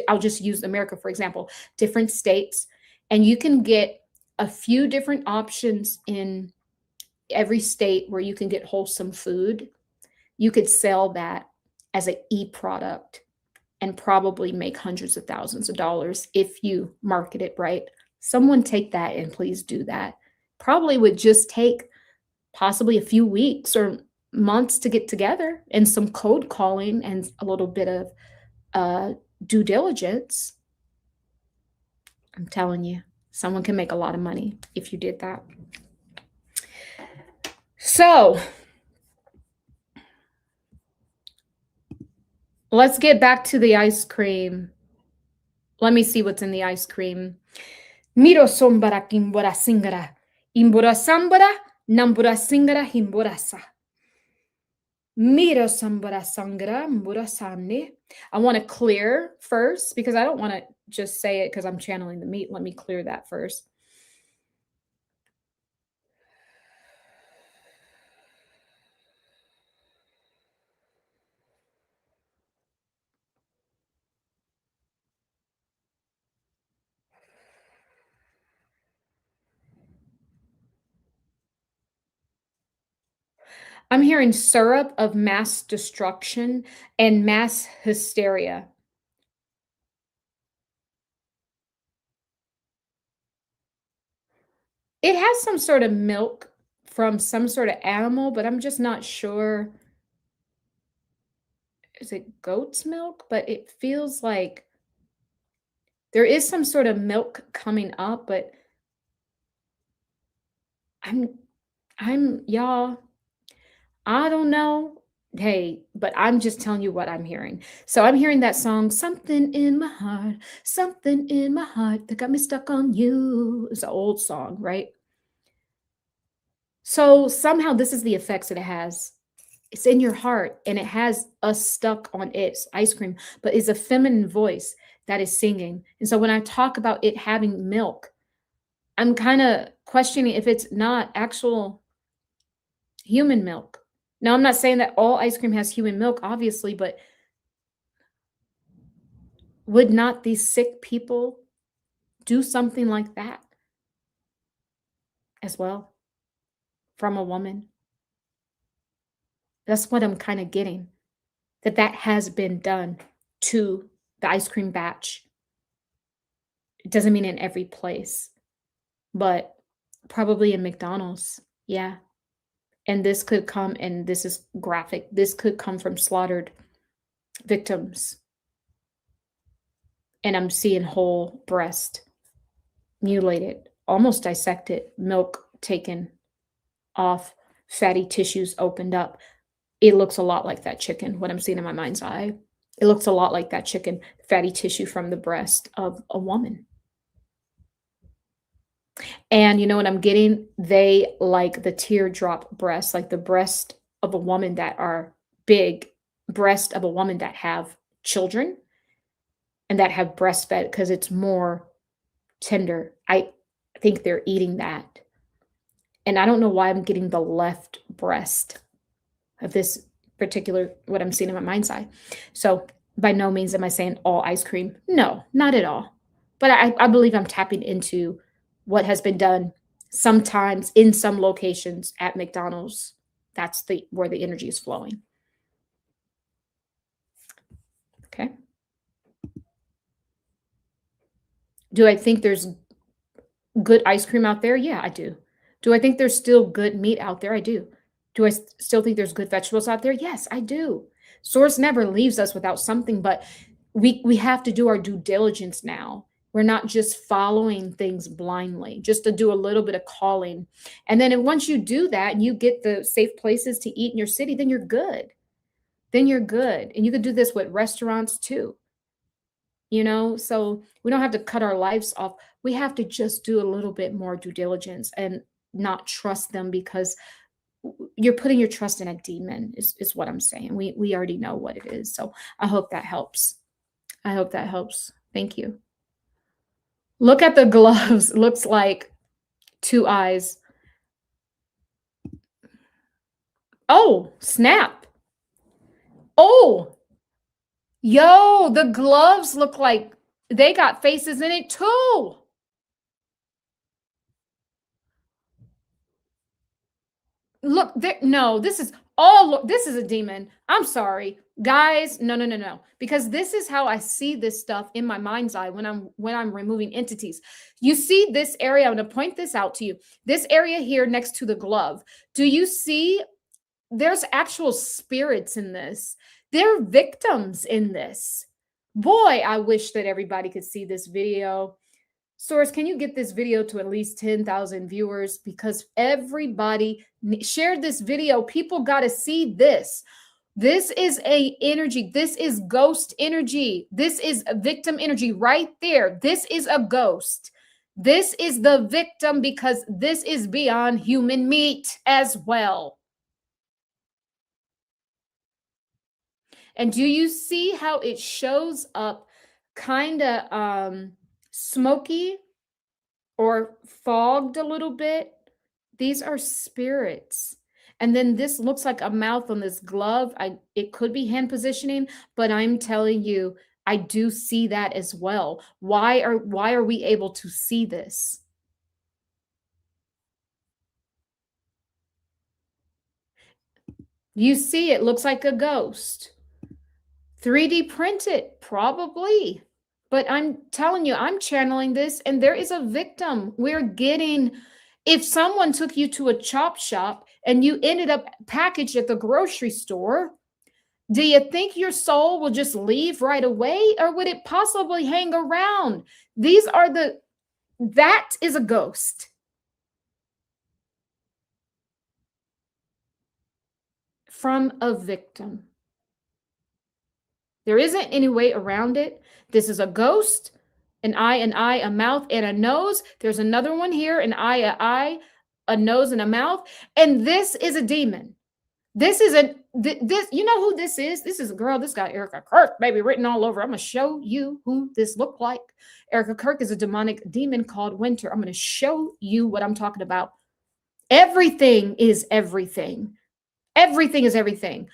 I'll just use America, for example, different states, and you can get a few different options in every state where you can get wholesome food. You could sell that as an e-product and probably make hundreds of thousands of dollars if you market it right. Someone take that and please do that. Probably would just take possibly a few weeks or months to get together, and some code calling and a little bit of due diligence. I'm telling you, someone can make a lot of money if you did that. So let's get back to the ice cream. Let me see what's in the ice cream. Miro sombara kimbora singara. Imbora sambara, nambura singara himborasa. Miro sambara sangra, mbura sane. I want to clear first, because I don't want to just say it because I'm channeling the meat. Let me clear that first. I'm hearing syrup of mass destruction and mass hysteria. It has some sort of milk from some sort of animal, but I'm just not sure. Is it goat's milk? But it feels like there is some sort of milk coming up, but y'all, I don't know. Hey, but I'm just telling you what I'm hearing. So I'm hearing that song, something in my heart that got me stuck on you. It's an old song, right? So somehow this is the effects that it has. It's in your heart and it has us stuck on its ice cream, but it's a feminine voice that is singing. And so when I talk about it having milk, I'm kind of questioning if it's not actual human milk. Now, I'm not saying that all ice cream has human milk, obviously, but would not these sick people do something like that as well from a woman? That's what I'm kind of getting, that has been done to the ice cream batch. It doesn't mean in every place, but probably in McDonald's. Yeah. And this could come, and this is graphic, this could come from slaughtered victims. And I'm seeing whole breast, mutilated, almost dissected, milk taken off, fatty tissues opened up. It looks a lot like that chicken, what I'm seeing in my mind's eye. It looks a lot like that chicken, fatty tissue from the breast of a woman. And you know what I'm getting? They like the teardrop breasts, like the breast of a woman that are big, breast of a woman that have children. and that have breastfed because it's more tender. I think they're eating that. And I don't know why I'm getting the left breast of this particular, what I'm seeing in my mind's eye. So by no means am I saying all ice cream. No, not at all. But I believe I'm tapping into what has been done sometimes in some locations at McDonald's. That's where the energy is flowing. Okay. Do I think there's good ice cream out there? Yeah, I do. Do I think there's still good meat out there? I do. Do I still think there's good vegetables out there? Yes, I do. Source never leaves us without something, but we have to do our due diligence now. We're not just following things blindly, just to do a little bit of calling. And then once you do that and you get the safe places to eat in your city, then you're good. Then you're good. And you could do this with restaurants too. You know, so we don't have to cut our lives off. We have to just do a little bit more due diligence and not trust them, because you're putting your trust in a demon is what I'm saying. We already know what it is. So I hope that helps. I hope that helps. Thank you. Look at the gloves. Looks like 2 eyes. Oh, snap. Oh, yo, the gloves look like they got faces in it too. Look, no, this is a demon. I'm sorry, guys. No. Because this is how I see this stuff in my mind's eye when I'm removing entities. You see this area, I'm going to point this out to you. This area here next to the glove. Do you see there's actual spirits in this? They're victims in this. Boy, I wish that everybody could see this video. Source, can you get this video to at least 10,000 viewers? Because everybody shared this video. People got to see this. This is a energy. This is ghost energy. This is a victim energy right there. This is a ghost. This is the victim, because this is beyond human meat as well. And do you see how it shows up kind of smoky or fogged a little bit? These are spirits. And then this looks like a mouth on this glove. It could be hand positioning, but I'm telling you, I do see that as well. Why are we able to see this? You see, it looks like a ghost. 3D printed, probably. But I'm telling you, I'm channeling this, and there is a victim. If someone took you to a chop shop and you ended up packaged at the grocery store, do you think your soul will just leave right away, or would it possibly hang around? That is a ghost. From a victim. There isn't any way around it. This is a ghost, an eye, a mouth, and a nose. There's another one here, an eye, a nose, and a mouth. And this is a demon. This is you know who this is? This is a girl. This got Erica Kirk, baby, written all over. I'm going to show you who this looked like. Erica Kirk is a demonic demon called Winter. I'm going to show you what I'm talking about. Everything is everything. Everything is everything.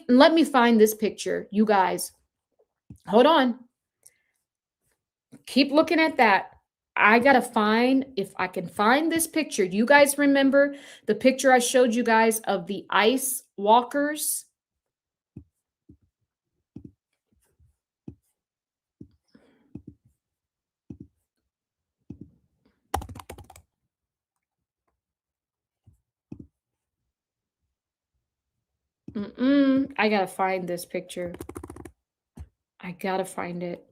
Let me find this picture, you guys. Hold on. Keep looking at that. I got to find, if I can find this picture. You guys remember the picture I showed you guys of the ice walkers? I got to find this picture. I got to find it.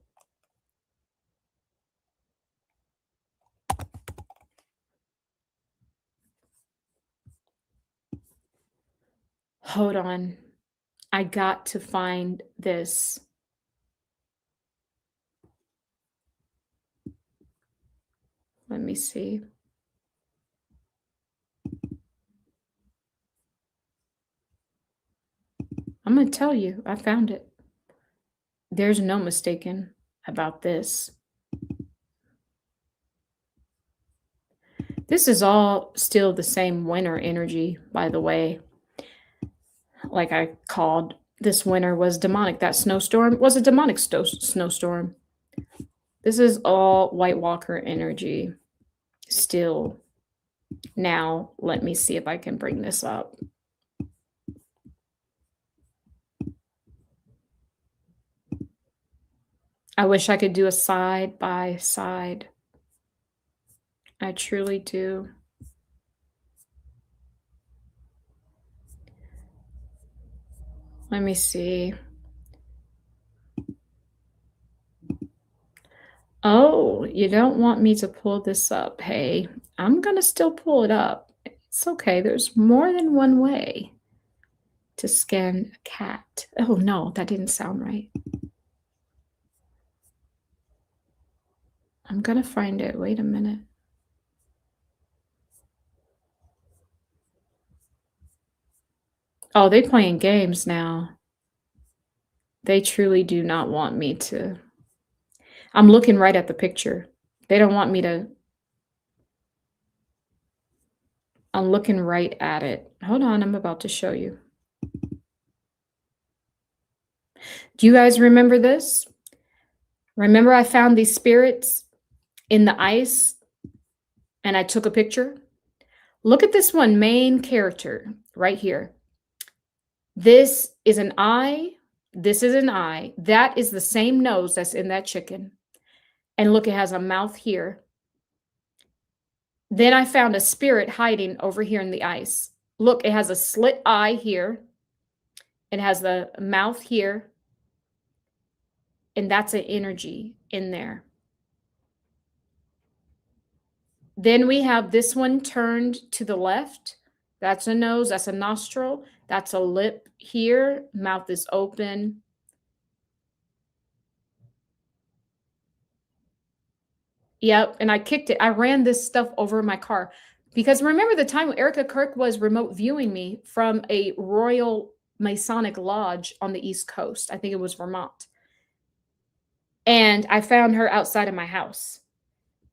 Hold on. I got to find this. Let me see. I'm going to tell you, I found it. There's no mistaking. about this. This is all still the same winter energy, by the way. Like I called this winter was demonic. That snowstorm was a demonic snowstorm. This is all White Walker energy still. Now, let me see if I can bring this up. I wish I could do a side by side. I truly do. Let me see. Oh, you don't want me to pull this up. Hey, I'm going to still pull it up. It's okay. There's more than one way to scan a cat. Oh, no, that didn't sound right. I'm going to find it. Wait a minute. Oh, they're playing games now. They truly do not want me to. I'm looking right at the picture. They don't want me to. I'm looking right at it. Hold on, I'm about to show you. Do you guys remember this? Remember I found these spirits in the ice and I took a picture? Look at this one main character right here. This is an eye. This is an eye. That is the same nose that's in that chicken. And look, it has a mouth here. Then I found a spirit hiding over here in the ice. Look, it has a slit eye here. It has the mouth here. And that's an energy in there. Then we have this one turned to the left. That's a nose. That's a nostril. That's a lip here. Mouth is open. Yep. And I kicked it. I ran this stuff over my car. Because remember the time when Erica Kirk was remote viewing me from a Royal Masonic Lodge on the East Coast. I think it was Vermont. And I found her outside of my house.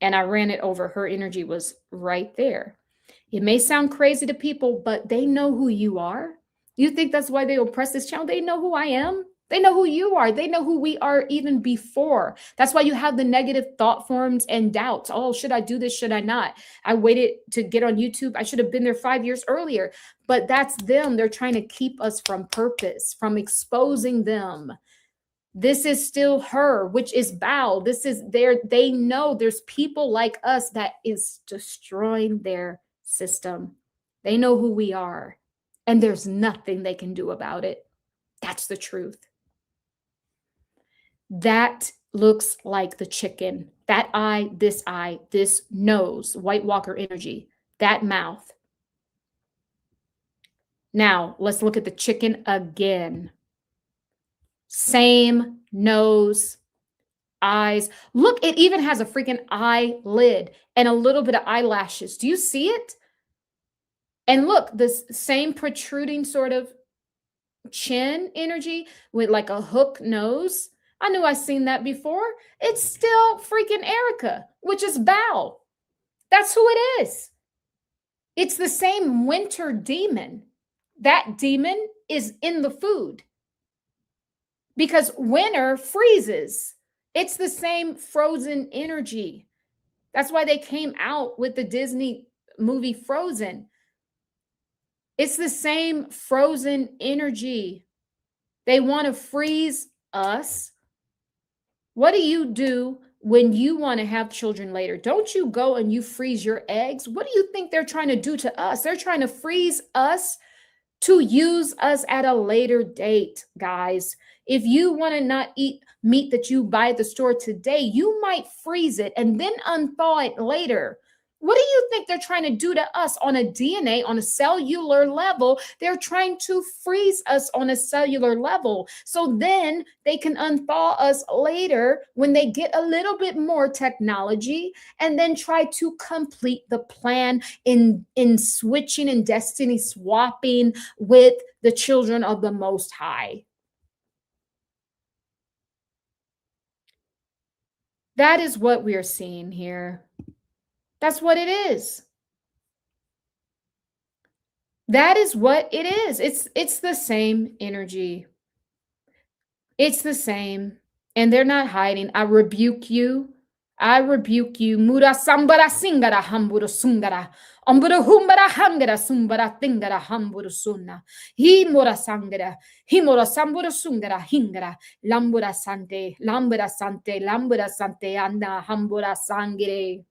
And I ran it over. Her energy was right there. It may sound crazy to people, but they know who you are. You think that's why they oppress this channel? They know who I am. They know who you are. They know who we are even before. That's why you have the negative thought forms and doubts. Oh, should I do this? Should I not? I waited to get on YouTube. I should have been there 5 years earlier. But that's them. They're trying to keep us from purpose, from exposing them. This is still her, which is Bao. This is their, they know there's people like us that is destroying their system. They know who we are, and there's nothing they can do about it. That's the truth. That looks like the chicken. That eye, this nose, White Walker energy, that mouth. Now, let's look at the chicken again. Same nose, eyes. Look, it even has a freaking eyelid and a little bit of eyelashes. Do you see it? And look, this same protruding sort of chin energy with like a hook nose. I knew I seen that before. It's still freaking Erica, which is Bao. That's who it is. It's the same winter demon. That demon is in the food. Because winter freezes. It's the same frozen energy. That's why they came out with the Disney movie Frozen. It's the same frozen energy. They want to freeze us. What do you do when you want to have children later? Don't you go and you freeze your eggs? What do you think they're trying to do to us? They're trying to freeze us to use us at a later date, guys. If you want to not eat meat that you buy at the store today, you might freeze it and then unthaw it later. What do you think they're trying to do to us on a DNA, on a cellular level? They're trying to freeze us on a cellular level. So then they can unthaw us later when they get a little bit more technology and then try to complete the plan in switching and destiny swapping with the children of the Most High. That is what we are seeing here. That's what it is. That is what it is. It's the same energy. It's the same. And they're not hiding. I rebuke you. I rebuke you. Mura sambara singara hamburu sungara. Amburu humbara hangara sumbara tingara hamburu sunna. He mura sangara. He mura samburu sungara hingara. Lambura sante. Lambura sante. Lambura sante. Anna hambura sangere.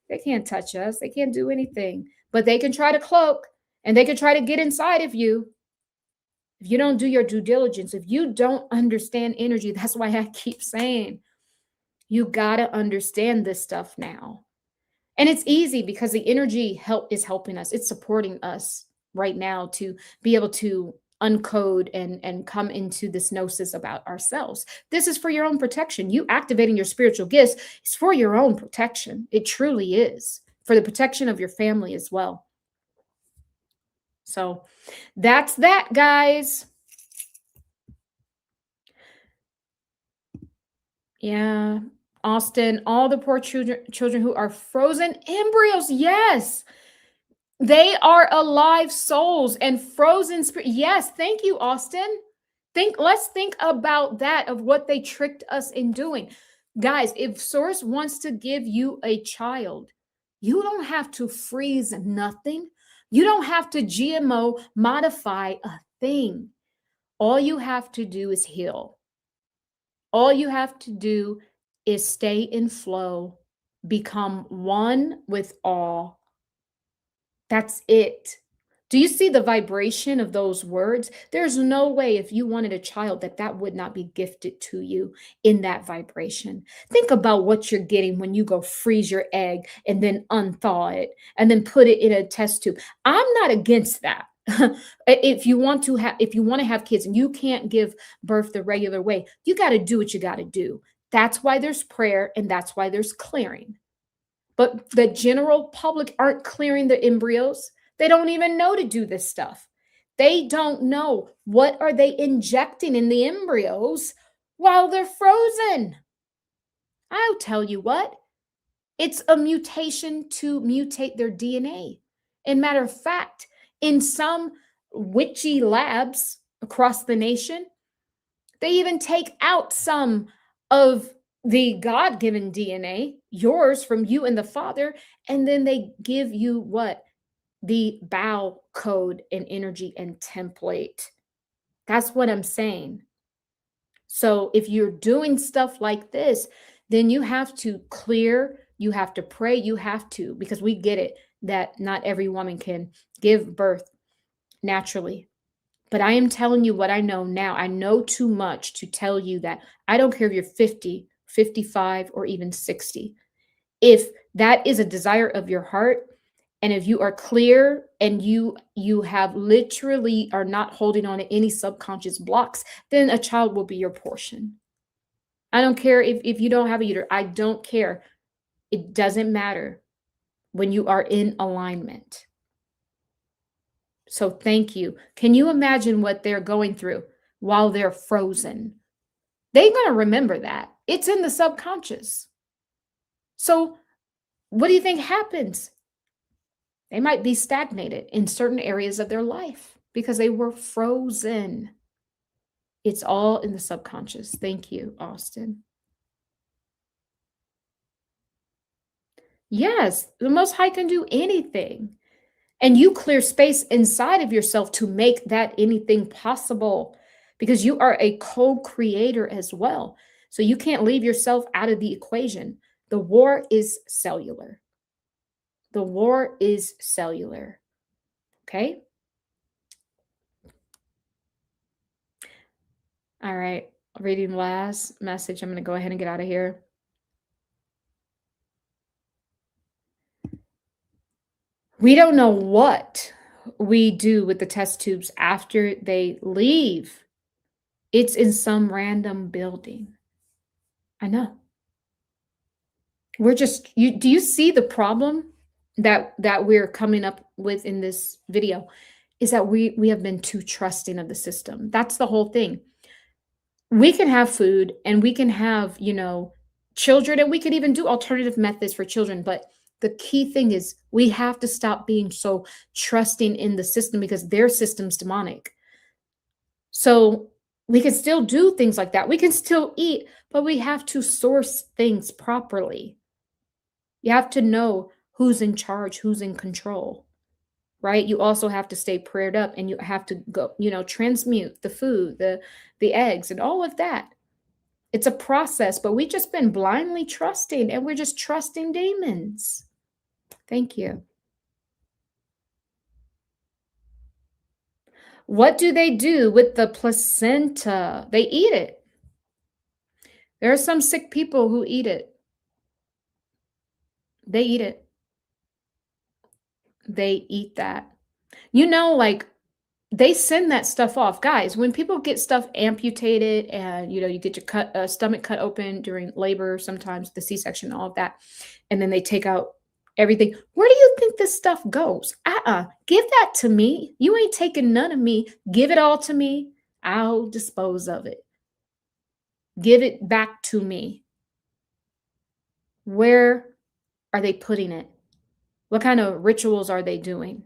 They can't touch us. They can't do anything. But they can try to cloak. And they can try to get inside of you. If you don't do your due diligence, if you don't understand energy, that's why I keep saying, you got to understand this stuff now. And it's easy because the energy is helping us. It's supporting us right now to be able to uncode and come into this gnosis about ourselves. This is for your own protection. You activating your spiritual gifts is for your own protection. It truly is, for the protection of your family as well. So that's that, guys. Yeah. Austin, all the poor children who are frozen embryos. Yes. They are alive souls and frozen spirit. Yes. Thank you, Austin. Let's think about that, of what they tricked us in doing. Guys, if Source wants to give you a child, you don't have to freeze nothing. You don't have to GMO modify a thing. All you have to do is heal. All you have to do is stay in flow, become one with all. That's it. Do you see the vibration of those words? There's no way, if you wanted a child, that would not be gifted to you in that vibration. Think about what you're getting when you go freeze your egg and then unthaw it and then put it in a test tube. I'm not against that. If you want to have kids and you can't give birth the regular way, you got to do what you got to do. That's why there's prayer and that's why there's clearing. But the general public aren't clearing the embryos. They don't even know to do this stuff. They don't know what are they injecting in the embryos while they're frozen. I'll tell you what, it's a mutation to mutate their DNA. And matter of fact, in some witchy labs across the nation, they even take out some of the God-given DNA, yours from you and the Father, and then they give you what? The bow code and energy and template. That's what I'm saying. So if you're doing stuff like this, then you have to clear, you have to pray, you have to, because we get it that not every woman can give birth naturally. But I am telling you what I know now. I know too much to tell you that. I don't care if you're 50, 55, or even 60. If that is a desire of your heart, and if you are clear and you have literally are not holding on to any subconscious blocks, then a child will be your portion. I don't care if you don't have a uterus. I don't care. It doesn't matter when you are in alignment. So thank you. Can you imagine what they're going through while they're frozen? They're going to remember that. It's in the subconscious. So what do you think happens? They might be stagnated in certain areas of their life because they were frozen. It's all in the subconscious. Thank you, Austin. Yes, the Most High can do anything. And you clear space inside of yourself to make that anything possible, because you are a co-creator as well. So you can't leave yourself out of the equation. The war is cellular. The war is cellular. Okay? All right. Reading the last message. I'm going to go ahead and get out of here. We don't know what we do with the test tubes after they leave. It's in some random building. I know. We're just, do you see the problem that we're coming up with in this video? Is that we have been too trusting of the system. That's the whole thing. We can have food and we can have, children, and we could even do alternative methods for children. But the key thing is we have to stop being so trusting in the system because their system's demonic. So we can still do things like that. We can still eat, but we have to source things properly. You have to know who's in charge, who's in control, right? You also have to stay prayed up, and you have to go, transmute the food, the eggs, and all of that. It's a process, but we've just been blindly trusting, and we're just trusting demons. Thank you. What do they do with the placenta? They eat it. There are some sick people who eat it. They eat it. They eat that. Like they send that stuff off. Guys, when people get stuff amputated and, you get your stomach cut open during labor, sometimes the C-section, all of that, and then they take out everything. Where do you think this stuff goes? Give that to me. You ain't taking none of me. Give it all to me. I'll dispose of it. Give it back to me. Where are they putting it? What kind of rituals are they doing?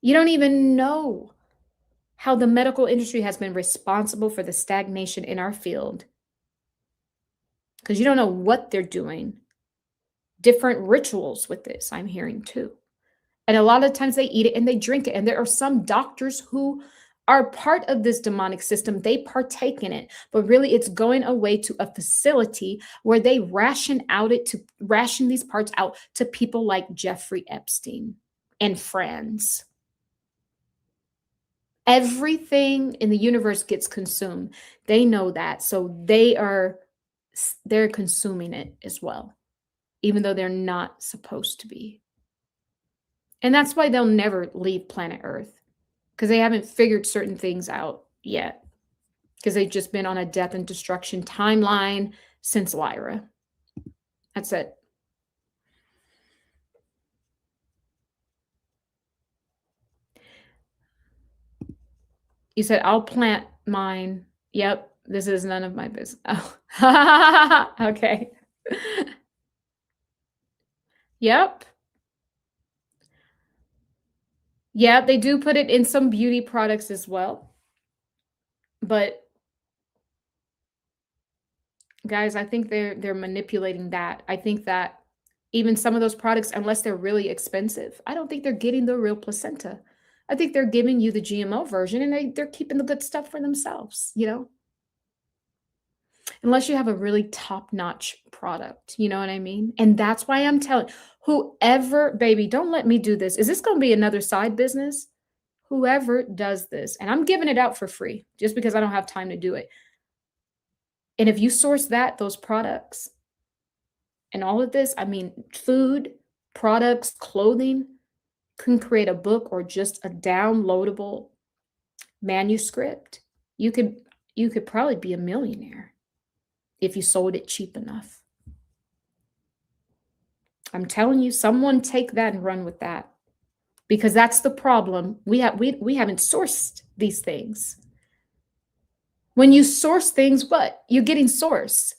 You don't even know how the medical industry has been responsible for the stagnation in our field, because you don't know what they're doing. Different rituals with this, I'm hearing too. And a lot of times they eat it and they drink it. And there are some doctors who are part of this demonic system. They partake in it, but really it's going away to a facility where they ration these parts out to people like Jeffrey Epstein and friends. Everything in the universe gets consumed. They know that. So they're consuming it as well, even though they're not supposed to be. And that's why they'll never leave planet Earth, because they haven't figured certain things out yet, because they've just been on a death and destruction timeline since Lyra. That's it. You said, I'll plant mine. Yep, this is none of my business. Oh, okay. Yep. Yeah, they do put it in some beauty products as well. But guys, I think they're manipulating that. I think that even some of those products, unless they're really expensive, I don't think they're getting the real placenta. I think they're giving you the GMO version, and they're keeping the good stuff for themselves, Unless you have a really top-notch product, you know what I mean? And that's why I'm telling whoever, baby, don't let me do this. Is this going to be another side business? Whoever does this, and I'm giving it out for free just because I don't have time to do it. And if you source those products and all of this, food, products, clothing, can create a book or just a downloadable manuscript. You could probably be a millionaire if you sold it cheap enough. I'm telling you, someone take that and run with that, because that's the problem. We haven't sourced these things. When you source things, what? You're getting source.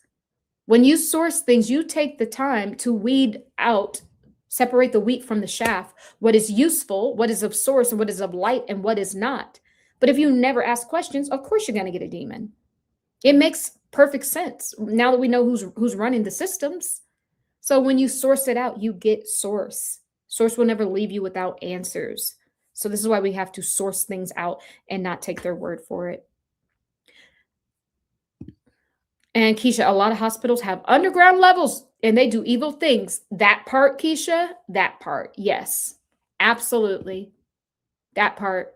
When you source things, you take the time to weed out, separate the wheat from the chaff, what is useful, what is of source, and what is of light, and what is not. But if you never ask questions, of course you're going to get a demon. It makes perfect sense now that we know who's running the systems. So when you source it out, you get source. Source will never leave you without answers. So this is why we have to source things out and not take their word for it. And Keisha, a lot of hospitals have underground levels and they do evil things. That part, Keisha, that part. Yes, absolutely. That part.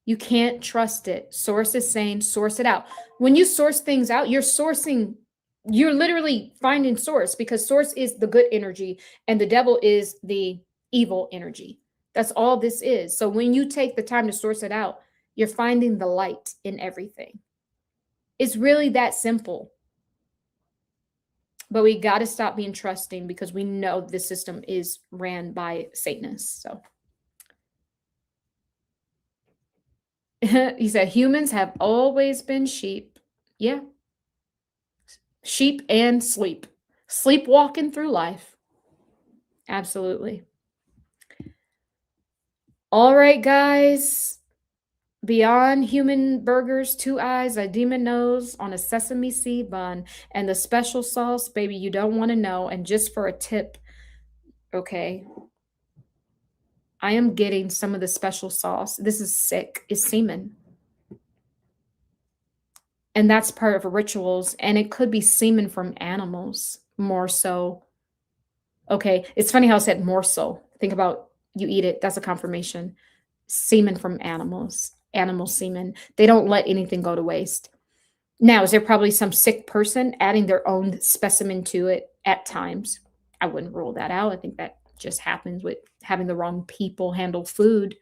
You can't trust it. Source is saying, source it out. When you source things out, you're literally finding source, because source is the good energy and the devil is the evil energy. That's all this is. So when you take the time to source it out, you're finding the light in everything. It's really that simple. But we got to stop being trusting, because we know this system is ran by Satanists. So he said, humans have always been sheep. Yeah. Sheep and sleep. Sleepwalking through life. Absolutely. All right, guys. Beyond human burgers, 2 eyes, a demon nose on a sesame seed bun, and the special sauce, baby, you don't want to know. And just for a tip, okay, I am getting some of the special sauce. This is sick. It's semen. And that's part of rituals. And it could be semen from animals more so. Okay, it's funny how I said more so. Think about you eat it. That's a confirmation. Semen from animals, animal semen. They don't let anything go to waste. Now, is there probably some sick person adding their own specimen to it at times? I wouldn't rule that out. I think that just happens with having the wrong people handle food.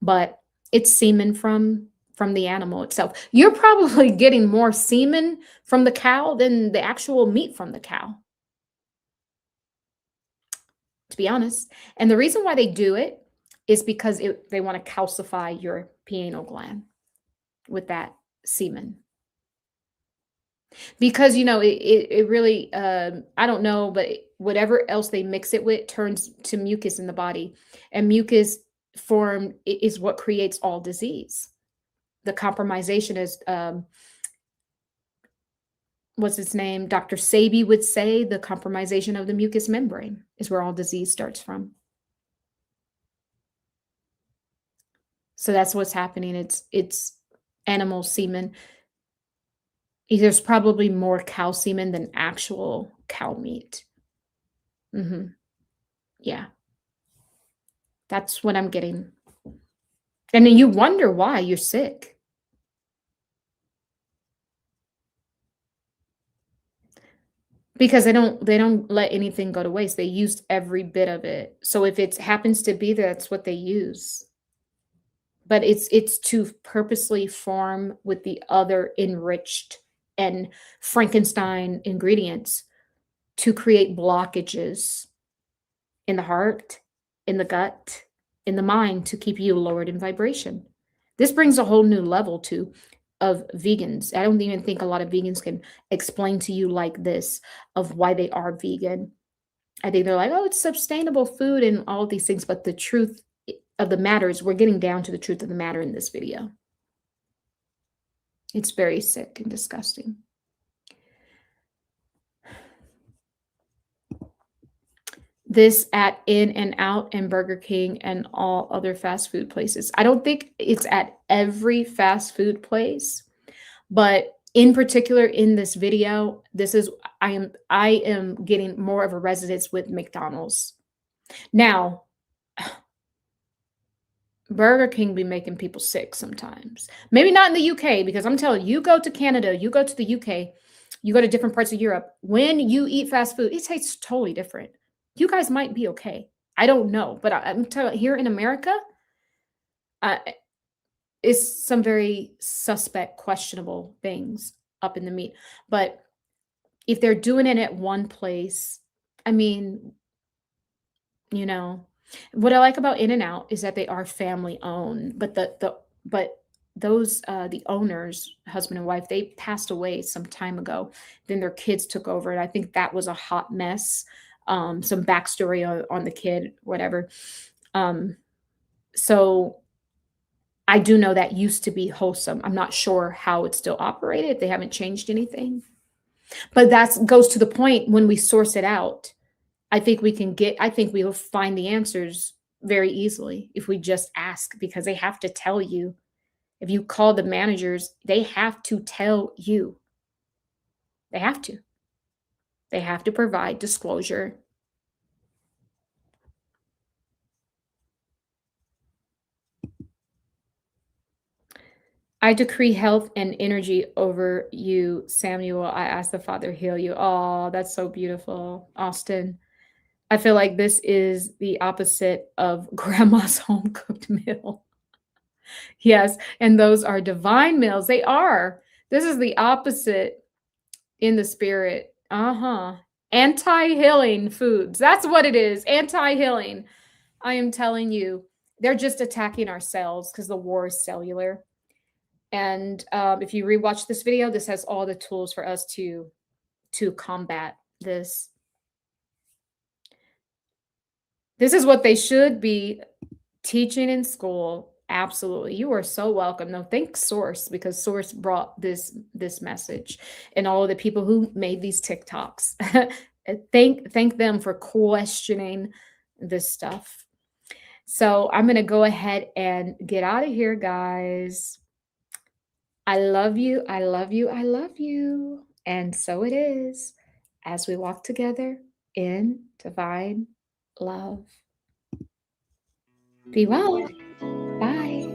But it's semen from the animal itself. You're probably getting more semen from the cow than the actual meat from the cow, to be honest. And the reason why they do it is because they want to calcify your pineal gland with that semen. Because, you know, it really, I don't know, but whatever else they mix it with turns to mucus in the body. And mucus formed is what creates all disease. The compromisation is, what's its name? Dr. Sabi would say the compromisation of the mucous membrane is where all disease starts from. So that's what's happening. It's animal semen. There's probably more cow semen than actual cow meat. Yeah. That's what I'm getting. And then you wonder why you're sick. Because they don't let anything go to waste. They use every bit of it. So if it happens to be there, that's what they use. But it's to purposely form with the other enriched and Frankenstein ingredients to create blockages in the heart, in the gut, in the mind, to keep you lowered in vibration. This brings a whole new level of vegans. I don't even think a lot of vegans can explain to you like this of why they are vegan. I think they're like, oh, it's sustainable food and all these things. But the truth of the matter is we're getting down to the truth of the matter in this video. It's very sick and disgusting. This at In-N-Out and Burger King and all other fast food places. I don't think it's at every fast food place, but in particular in this video, I am getting more of a resonance with McDonald's. Now, Burger King be making people sick sometimes. Maybe not in the UK, because I'm telling you, you go to Canada, you go to the UK, you go to different parts of Europe. When you eat fast food, it tastes totally different. You guys might be okay. I don't know, but I'm telling you, here in America, it's some very suspect, questionable things up in the meat. But if they're doing it at one place, I mean, you know, what I like about In-N-Out is that they are family owned, but the owners, husband and wife, they passed away some time ago. Then their kids took over, and I think that was a hot mess. Some backstory on the kid, whatever. So I do know that used to be wholesome. I'm not sure how it's still operated. They haven't changed anything, but that goes to the point when we source it out. I think we will find the answers very easily if we just ask, because they have to tell you. If you call the managers, they have to tell you. They have to. They have to provide disclosure. I decree health and energy over you, Samuel. I ask the Father heal you. Oh, that's so beautiful, Austin. I feel like this is the opposite of grandma's home-cooked meal. Yes, and those are divine meals. They are. This is the opposite in the spirit. Anti-healing foods. That's what it is. Anti-healing. I am telling you, they're just attacking our cells because the war is cellular. And if you rewatch this video, this has all the tools for us to to combat this. This is what they should be teaching in school. Absolutely. You are so welcome. No, thank Source, because Source brought this message, and all of the people who made these TikToks. thank them for questioning this stuff. So I'm going to go ahead and get out of here, guys. I love you. I love you. I love you. And so it is, as we walk together in divine love. Be well. Bye.